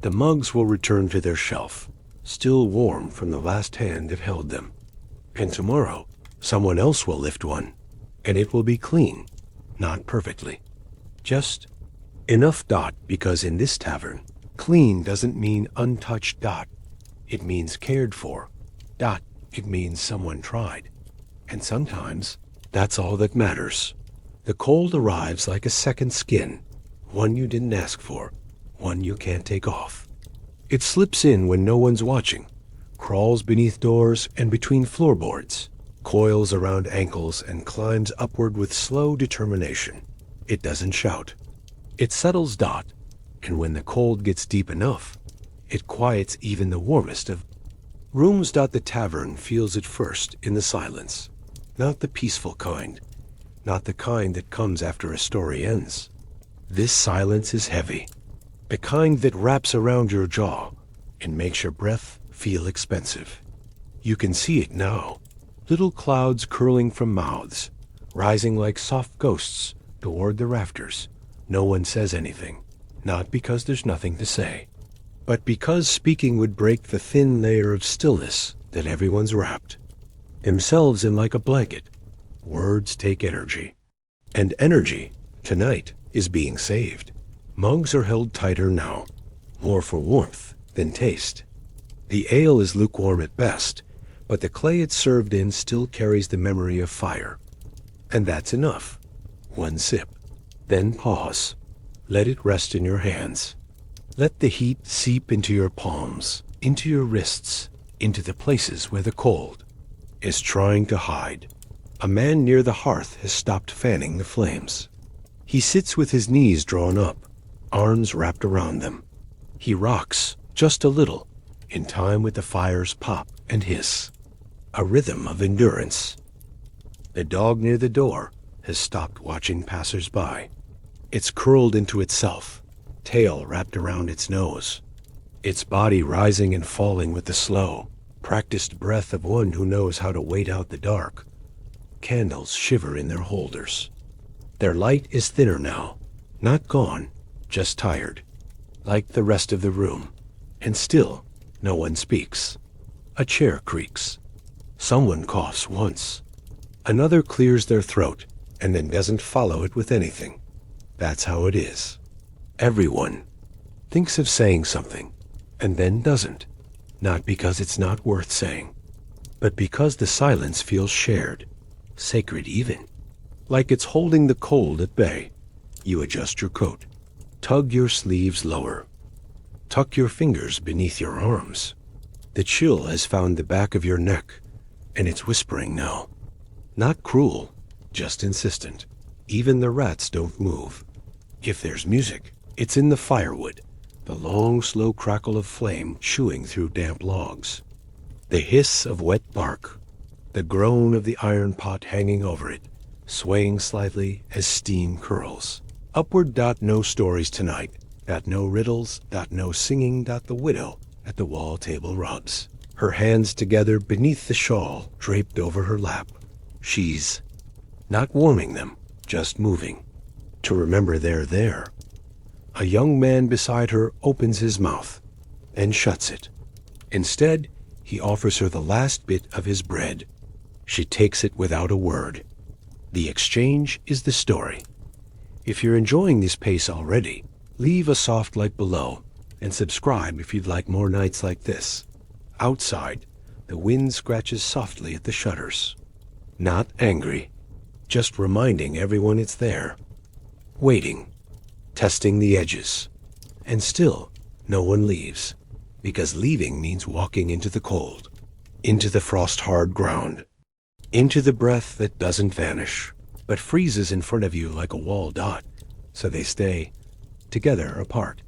S1: The mugs will return to their shelf, still warm from the last hand that held them. And tomorrow, someone else will lift one, and it will be clean, not perfectly, just enough. Because in this tavern, clean doesn't mean untouched. It means cared for. It means someone tried. And sometimes, that's all that matters. The cold arrives like a second skin, one you didn't ask for, one you can't take off. It slips in when no one's watching, crawls beneath doors and between floorboards, coils around ankles and climbs upward with slow determination. It doesn't shout. It settles. And when the cold gets deep enough, it quiets even the warmest of rooms. The tavern feels it first in the silence, not the peaceful kind, not the kind that comes after a story ends. This silence is heavy, the kind that wraps around your jaw and makes your breath feel expensive. You can see it now, little clouds curling from mouths, rising like soft ghosts toward the rafters. No one says anything, not because there's nothing to say, but because speaking would break the thin layer of stillness that everyone's wrapped themselves in like a blanket. Words take energy, and energy, tonight, is being saved. Mugs are held tighter now, more for warmth than taste. The ale is lukewarm at best, but the clay it's served in still carries the memory of fire. And that's enough. One sip, then pause. Let it rest in your hands. Let the heat seep into your palms, into your wrists, into the places where the cold is trying to hide. A man near the hearth has stopped fanning the flames. He sits with his knees drawn up, arms wrapped around them. He rocks, just a little, in time with the fire's pop and hiss, a rhythm of endurance. The dog near the door has stopped watching passers-by. It's curled into itself, tail wrapped around its nose, its body rising and falling with the slow, practiced breath of one who knows how to wait out the dark. Candles shiver in their holders. Their light is thinner now, not gone, just tired. like the rest of the room. And still, no one speaks. A chair creaks. Someone coughs once. Another clears their throat and then doesn't follow it with anything. That's how it is. Everyone thinks of saying something and then doesn't. Not because it's not worth saying, but because the silence feels shared, sacred even. Like it's holding the cold at bay. You adjust your coat, tug your sleeves lower, tuck your fingers beneath your arms. The chill has found the back of your neck, and it's whispering now. Not cruel, just insistent. Even the rats don't move. If there's music, it's in the firewood, the long, slow crackle of flame chewing through damp logs, the hiss of wet bark, the groan of the iron pot hanging over it, swaying slightly as steam curls. Upward. No stories tonight. No riddles. No singing. The widow at the wall table rubs, her hands together beneath the shawl draped over her lap. She's not warming them, just moving, to remember they're there. A young man beside her opens his mouth and shuts it. Instead, he offers her the last bit of his bread. She takes it without a word. The exchange is the story. If you're enjoying this pace already, leave a soft like below and subscribe if you'd like more nights like this. Outside, the wind scratches softly at the shutters. Not angry, just reminding everyone it's there. Waiting, testing the edges. And still, no one leaves, because leaving means walking into the cold, into the frost-hard ground, into the breath that doesn't vanish, but freezes in front of you like a wall dot, so they stay together apart,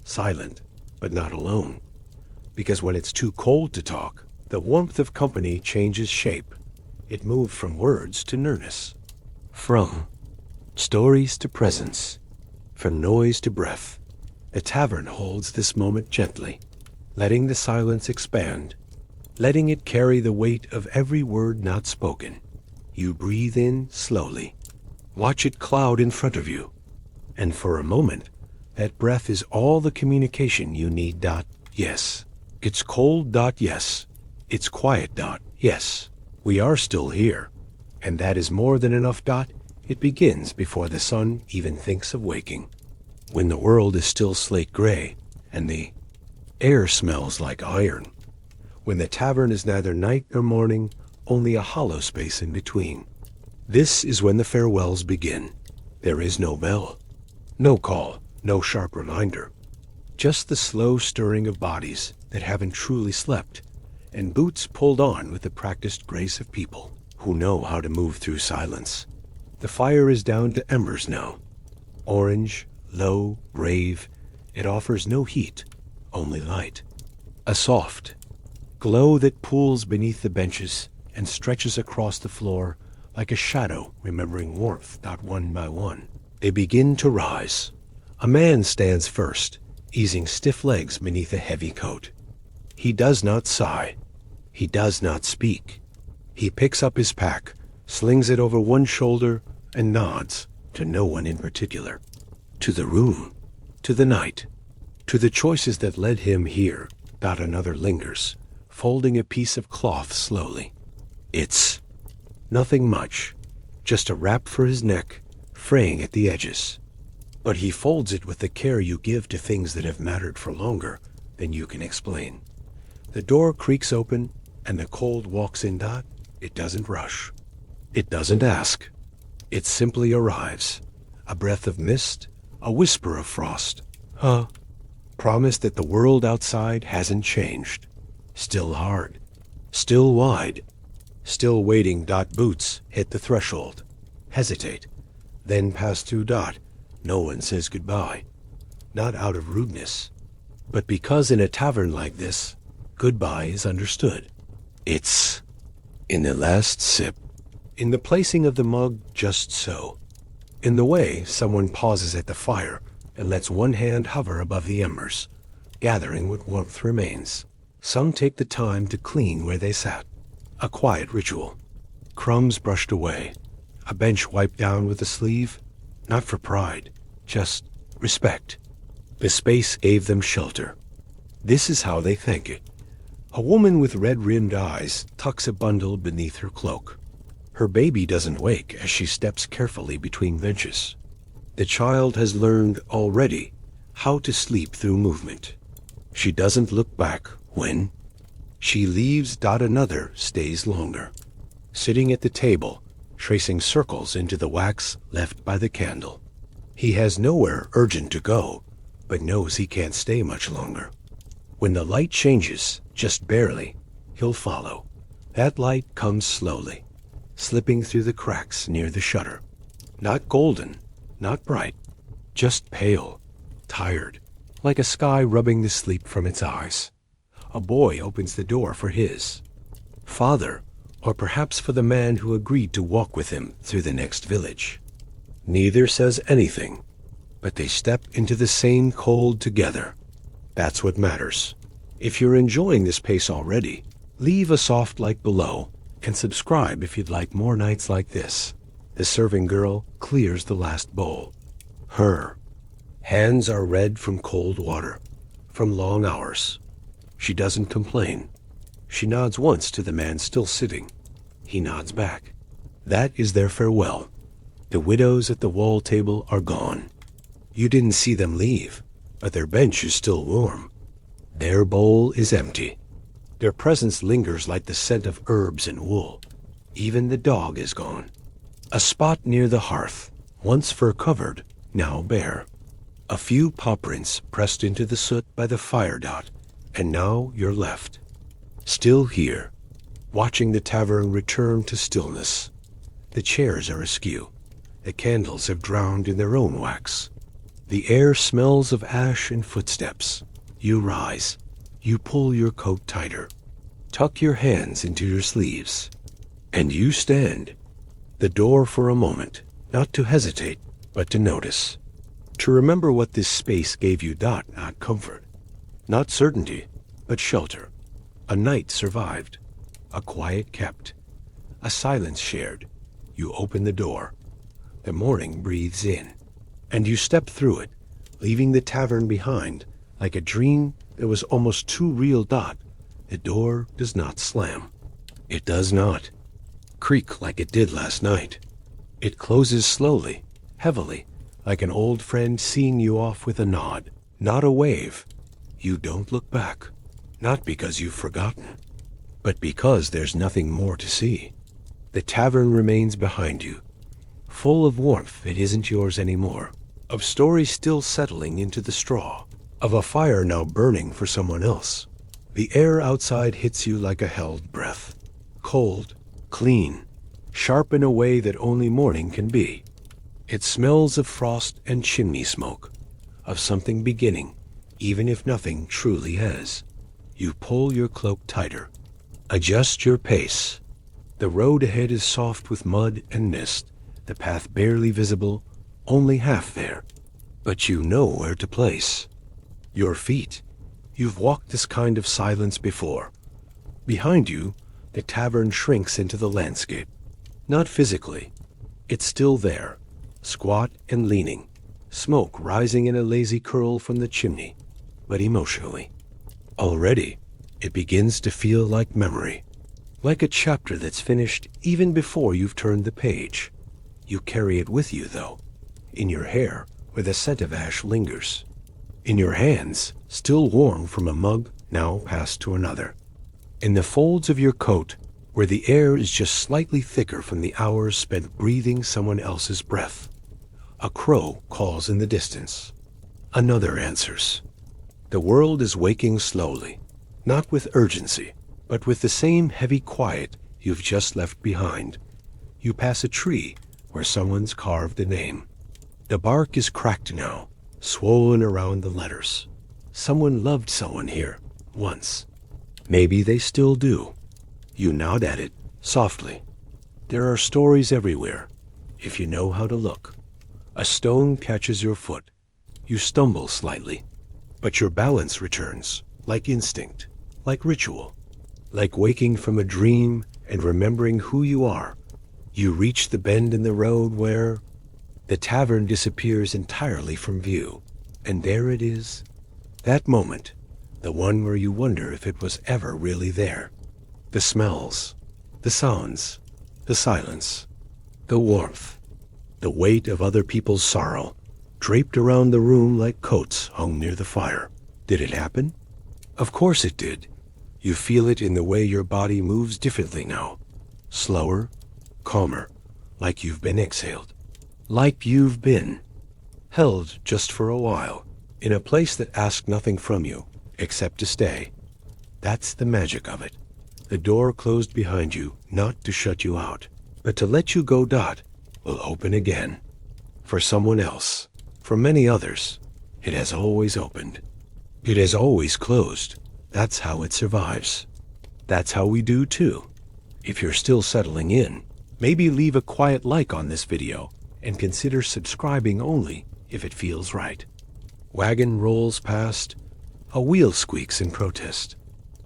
S1: silent, but not alone. Because when it's too cold to talk, the warmth of company changes shape. It moved from words to nearness, from stories to presence, from noise to breath. The tavern holds this moment gently, letting the silence expand, letting it carry the weight of every word not spoken. You breathe in slowly, watch it cloud in front of you, and for a moment, that breath is all the communication you need. Yes. It's cold. Yes. It's quiet. Yes. We are still here, and that is more than enough. It begins before the sun even thinks of waking, when the world is still slate gray, and the air smells like iron, when the tavern is neither night nor morning, only a hollow space in between. This is when the farewells begin. There is no bell, no call, no sharp reminder, just the slow stirring of bodies that haven't truly slept, and boots pulled on with the practiced grace of people who know how to move through silence. The fire is down to embers now. Orange, low, brave, it offers no heat, only light. A soft glow that pools beneath the benches and stretches across the floor like a shadow remembering warmth. One by one, they begin to rise. A man stands first, easing stiff legs beneath a heavy coat. He does not sigh. He does not speak. He picks up his pack, slings it over one shoulder, and nods to no one in particular. To the room, to the night, to the choices that led him here. Another lingers, folding a piece of cloth slowly. It's nothing much, just a wrap for his neck, fraying at the edges. But he folds it with the care you give to things that have mattered for longer than you can explain. The door creaks open, and the cold walks in. It doesn't rush. It doesn't ask. It simply arrives. A breath of mist, a whisper of frost. Promise that the world outside hasn't changed. Still hard. Still wide. Still waiting. Boots hit the threshold. Hesitate. Then pass through. No one says goodbye. Not out of rudeness, but because in a tavern like this, goodbye is understood. It's in the last sip, in the placing of the mug just so, in the way someone pauses at the fire and lets one hand hover above the embers, gathering what warmth remains. Some take the time to clean where they sat. A quiet ritual. Crumbs brushed away. A bench wiped down with a sleeve. Not for pride, just respect. The space gave them shelter. This is how they thank it. A woman with red-rimmed eyes tucks a bundle beneath her cloak. Her baby doesn't wake as she steps carefully between benches. The child has learned already how to sleep through movement. She doesn't look back when she leaves. Another stays longer, sitting at the table, tracing circles into the wax left by the candle. He has nowhere urgent to go, but knows he can't stay much longer. When the light changes, just barely, he'll follow. That light comes slowly, slipping through the cracks near the shutter. Not golden, not bright, just pale, tired, like a sky rubbing the sleep from its eyes. A boy opens the door for his father, or perhaps for the man who agreed to walk with him through the next village. Neither says anything, but they step into the same cold together. That's what matters. If you're enjoying this pace already, leave a soft like below and subscribe if you'd like more nights like this. The serving girl clears the last bowl. Her hands are red from cold water, from long hours. She doesn't complain. She nods once to the man still sitting. He nods back. That is their farewell. The widows at the wall table are gone. You didn't see them leave, but their bench is still warm. Their bowl is empty. Their presence lingers like the scent of herbs and wool. Even the dog is gone. A spot near the hearth, once fur-covered, now bare. A few paw prints pressed into the soot by the fire dot, and now you're left. Still here, watching the tavern return to stillness. The chairs are askew. The candles have drowned in their own wax. The air smells of ash and footsteps. You rise. You pull your coat tighter. Tuck your hands into your sleeves. And you stand. The door for a moment, not to hesitate, but to notice. To remember what this space gave you. Not comfort. Not certainty, but shelter. A night survived. A quiet kept. A silence shared. You open the door. The morning breathes in. And you step through it, leaving the tavern behind, like a dream that was almost too real. The door does not slam. It does not creak like it did last night. It closes slowly, heavily, like an old friend seeing you off with a nod, not a wave. You don't look back, not because you've forgotten, but because there's nothing more to see. The tavern remains behind you, full of warmth that isn't yours anymore, of stories still settling into the straw, of a fire now burning for someone else. The air outside hits you like a held breath, cold, clean, sharp in a way that only morning can be. It smells of frost and chimney smoke, of something beginning, even if nothing truly has. You pull your cloak tighter, adjust your pace. The road ahead is soft with mud and mist, the path barely visible, only half there. But you know where to place your feet. You've walked this kind of silence before. Behind you, the tavern shrinks into the landscape. Not physically. It's still there, squat and leaning, smoke rising in a lazy curl from the chimney, but emotionally. Already, it begins to feel like memory, like a chapter that's finished even before you've turned the page. You carry it with you, though, in your hair, where the scent of ash lingers, in your hands, still warm from a mug now passed to another, in the folds of your coat, where the air is just slightly thicker from the hours spent breathing someone else's breath. A crow calls in the distance. Another answers. The world is waking slowly, not with urgency, but with the same heavy quiet you've just left behind. You pass a tree where someone's carved a name. The bark is cracked now, swollen around the letters. Someone loved someone here, once. Maybe they still do. You nod at it, softly. There are stories everywhere, if you know how to look. A stone catches your foot. You stumble slightly, but your balance returns, like instinct, like ritual, like waking from a dream and remembering who you are. You reach the bend in the road where the tavern disappears entirely from view. And there it is, that moment, the one where you wonder if it was ever really there. The smells, the sounds, the silence, the warmth, the weight of other people's sorrow, draped around the room like coats hung near the fire. Did it happen? Of course it did. You feel it in the way your body moves differently now. Slower, calmer, like you've been exhaled. Like you've been held just for a while, in a place that asks nothing from you, except to stay. That's the magic of it. The door closed behind you, not to shut you out, but to let you go. Will open again. For someone else, for many others, it has always opened. It has always closed. That's how it survives. That's how we do too. If you're still settling in, maybe leave a quiet like on this video and consider subscribing only if it feels right. Wagon rolls past. A wheel squeaks in protest.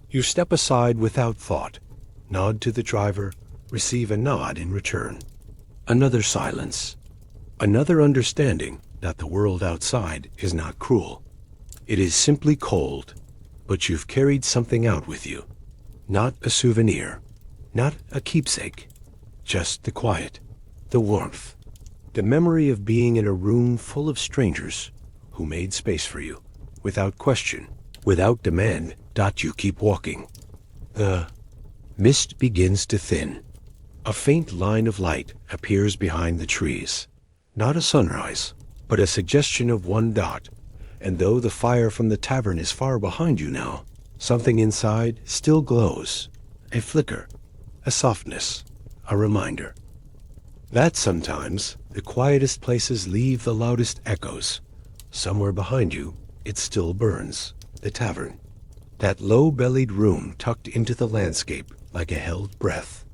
S1: You step aside without thought, nod to the driver, receive a nod in return. Another silence. Another understanding that the world outside is not cruel. It is simply cold, but you've carried something out with you. Not a souvenir, not a keepsake, just the quiet, the warmth, the memory of being in a room full of strangers who made space for you, without question, without demand. You keep walking. The mist begins to thin. A faint line of light appears behind the trees. Not a sunrise, but a suggestion of one dot. And though the fire from the tavern is far behind you now, something inside still glows. A flicker, a softness, a reminder. That sometimes the quietest places leave the loudest echoes. Somewhere behind you, it still burns. The tavern. That low-bellied room tucked into the landscape like a held breath.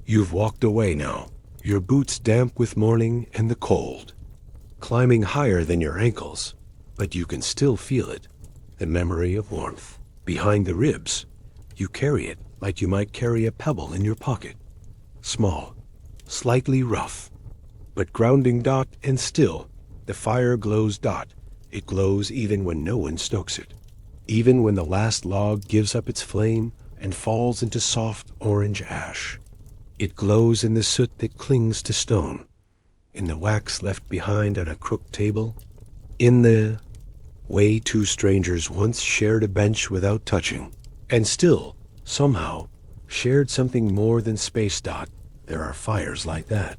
S1: You've walked away now, your boots damp with morning and the cold, climbing higher than your ankles, but you can still feel it, the memory of warmth. Behind the ribs, you carry it like you might carry a pebble in your pocket. Small, slightly rough, but grounding. And still, the fire glows. It glows even when no one stokes it. Even when the last log gives up its flame and falls into soft orange ash. It glows in the soot that clings to stone, in the wax left behind on a crooked table, in the way two strangers once shared a bench without touching, and still, somehow, shared something more than space. There are fires like that.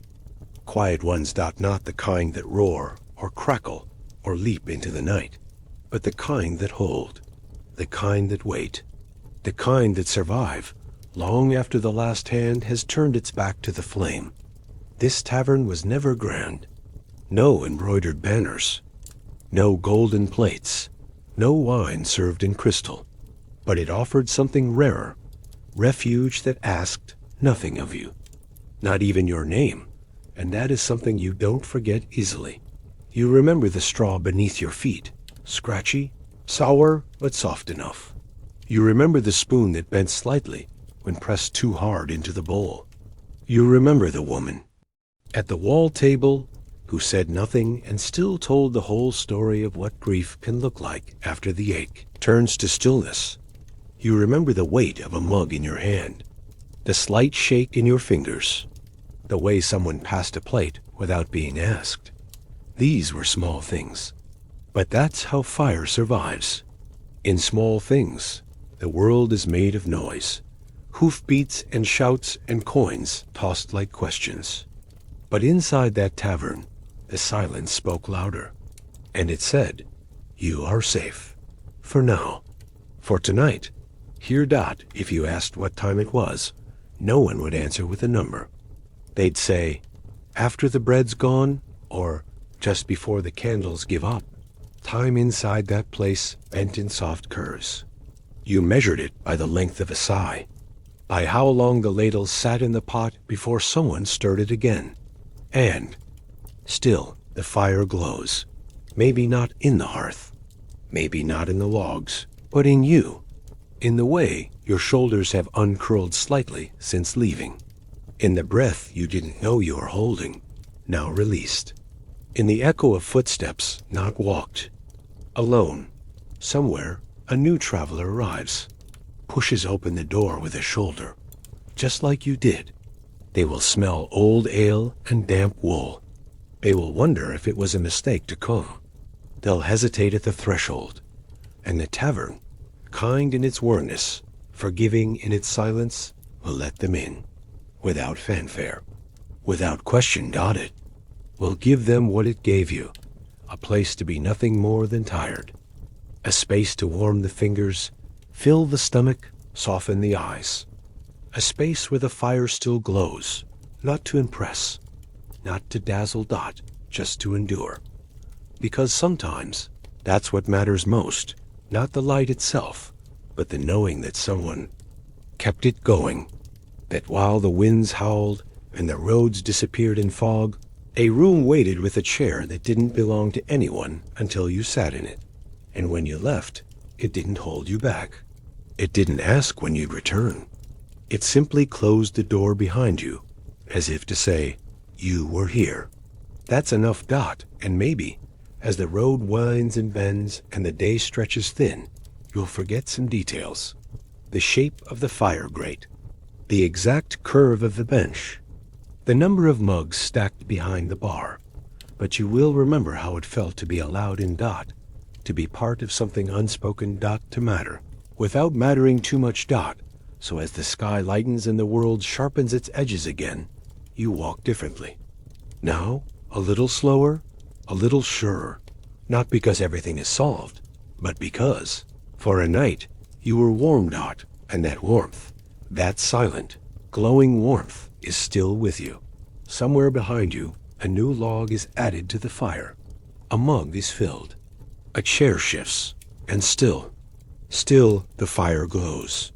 S1: Quiet ones. Not the kind that roar or crackle or leap into the night, but the kind that hold. The kind that wait, the kind that survive, long after the last hand has turned its back to the flame. This tavern was never grand. No embroidered banners, no golden plates, no wine served in crystal. But it offered something rarer, refuge that asked nothing of you, not even your name, and that is something you don't forget easily. You remember the straw beneath your feet, scratchy, sour, but soft enough. You remember the spoon that bent slightly when pressed too hard into the bowl. You remember the woman at the wall table who said nothing and still told the whole story of what grief can look like after the ache turns to stillness. You remember the weight of a mug in your hand, the slight shake in your fingers, the way someone passed a plate without being asked. These were small things. But that's how fire survives. In small things, the world is made of noise, hoofbeats and shouts and coins tossed like questions. But inside that tavern, the silence spoke louder, and it said, "You are safe. For now. For tonight." Here. If you asked what time it was, no one would answer with a number. They'd say, "After the bread's gone," or "Just before the candles give up." Time inside that place bent in soft curves. You measured it by the length of a sigh, by how long the ladle sat in the pot before someone stirred it again. And still the fire glows, maybe not in the hearth, maybe not in the logs, but in you, in the way your shoulders have uncurled slightly since leaving, in the breath you didn't know you were holding, now released, in the echo of footsteps not walked, Alone, somewhere, a new traveler arrives, pushes open the door with a shoulder, just like you did. They will smell old ale and damp wool. They will wonder if it was a mistake to come. They'll hesitate at the threshold, and the tavern, kind in its wornness, forgiving in its silence, will let them in, without fanfare, without question dotted. Will give them what it gave you, a place to be nothing more than tired, a space to warm the fingers, fill the stomach, soften the eyes, a space where the fire still glows, not to impress, not to dazzle Dot, just to endure. Because sometimes that's what matters most, not the light itself, but the knowing that someone kept it going, that while the winds howled and the roads disappeared in fog, a room waited with a chair that didn't belong to anyone until you sat in it. And when you left, it didn't hold you back. It didn't ask when you'd return. It simply closed the door behind you, as if to say, you were here. That's enough, Dot, and maybe, as the road winds and bends and the day stretches thin, you'll forget some details. The shape of the fire grate, the exact curve of the bench, the number of mugs stacked behind the bar. But you will remember how it felt to be allowed in Dot, to be part of something unspoken, Dot, to matter, without mattering too much, Dot, so as the sky lightens and the world sharpens its edges again, you walk differently. Now, a little slower, a little surer, not because everything is solved, but because, for a night, you were warm, Dot, and that warmth, that silent, glowing warmth, is still with you. Somewhere behind you, a new log is added to the fire. A mug is filled. A chair shifts, and still the fire glows.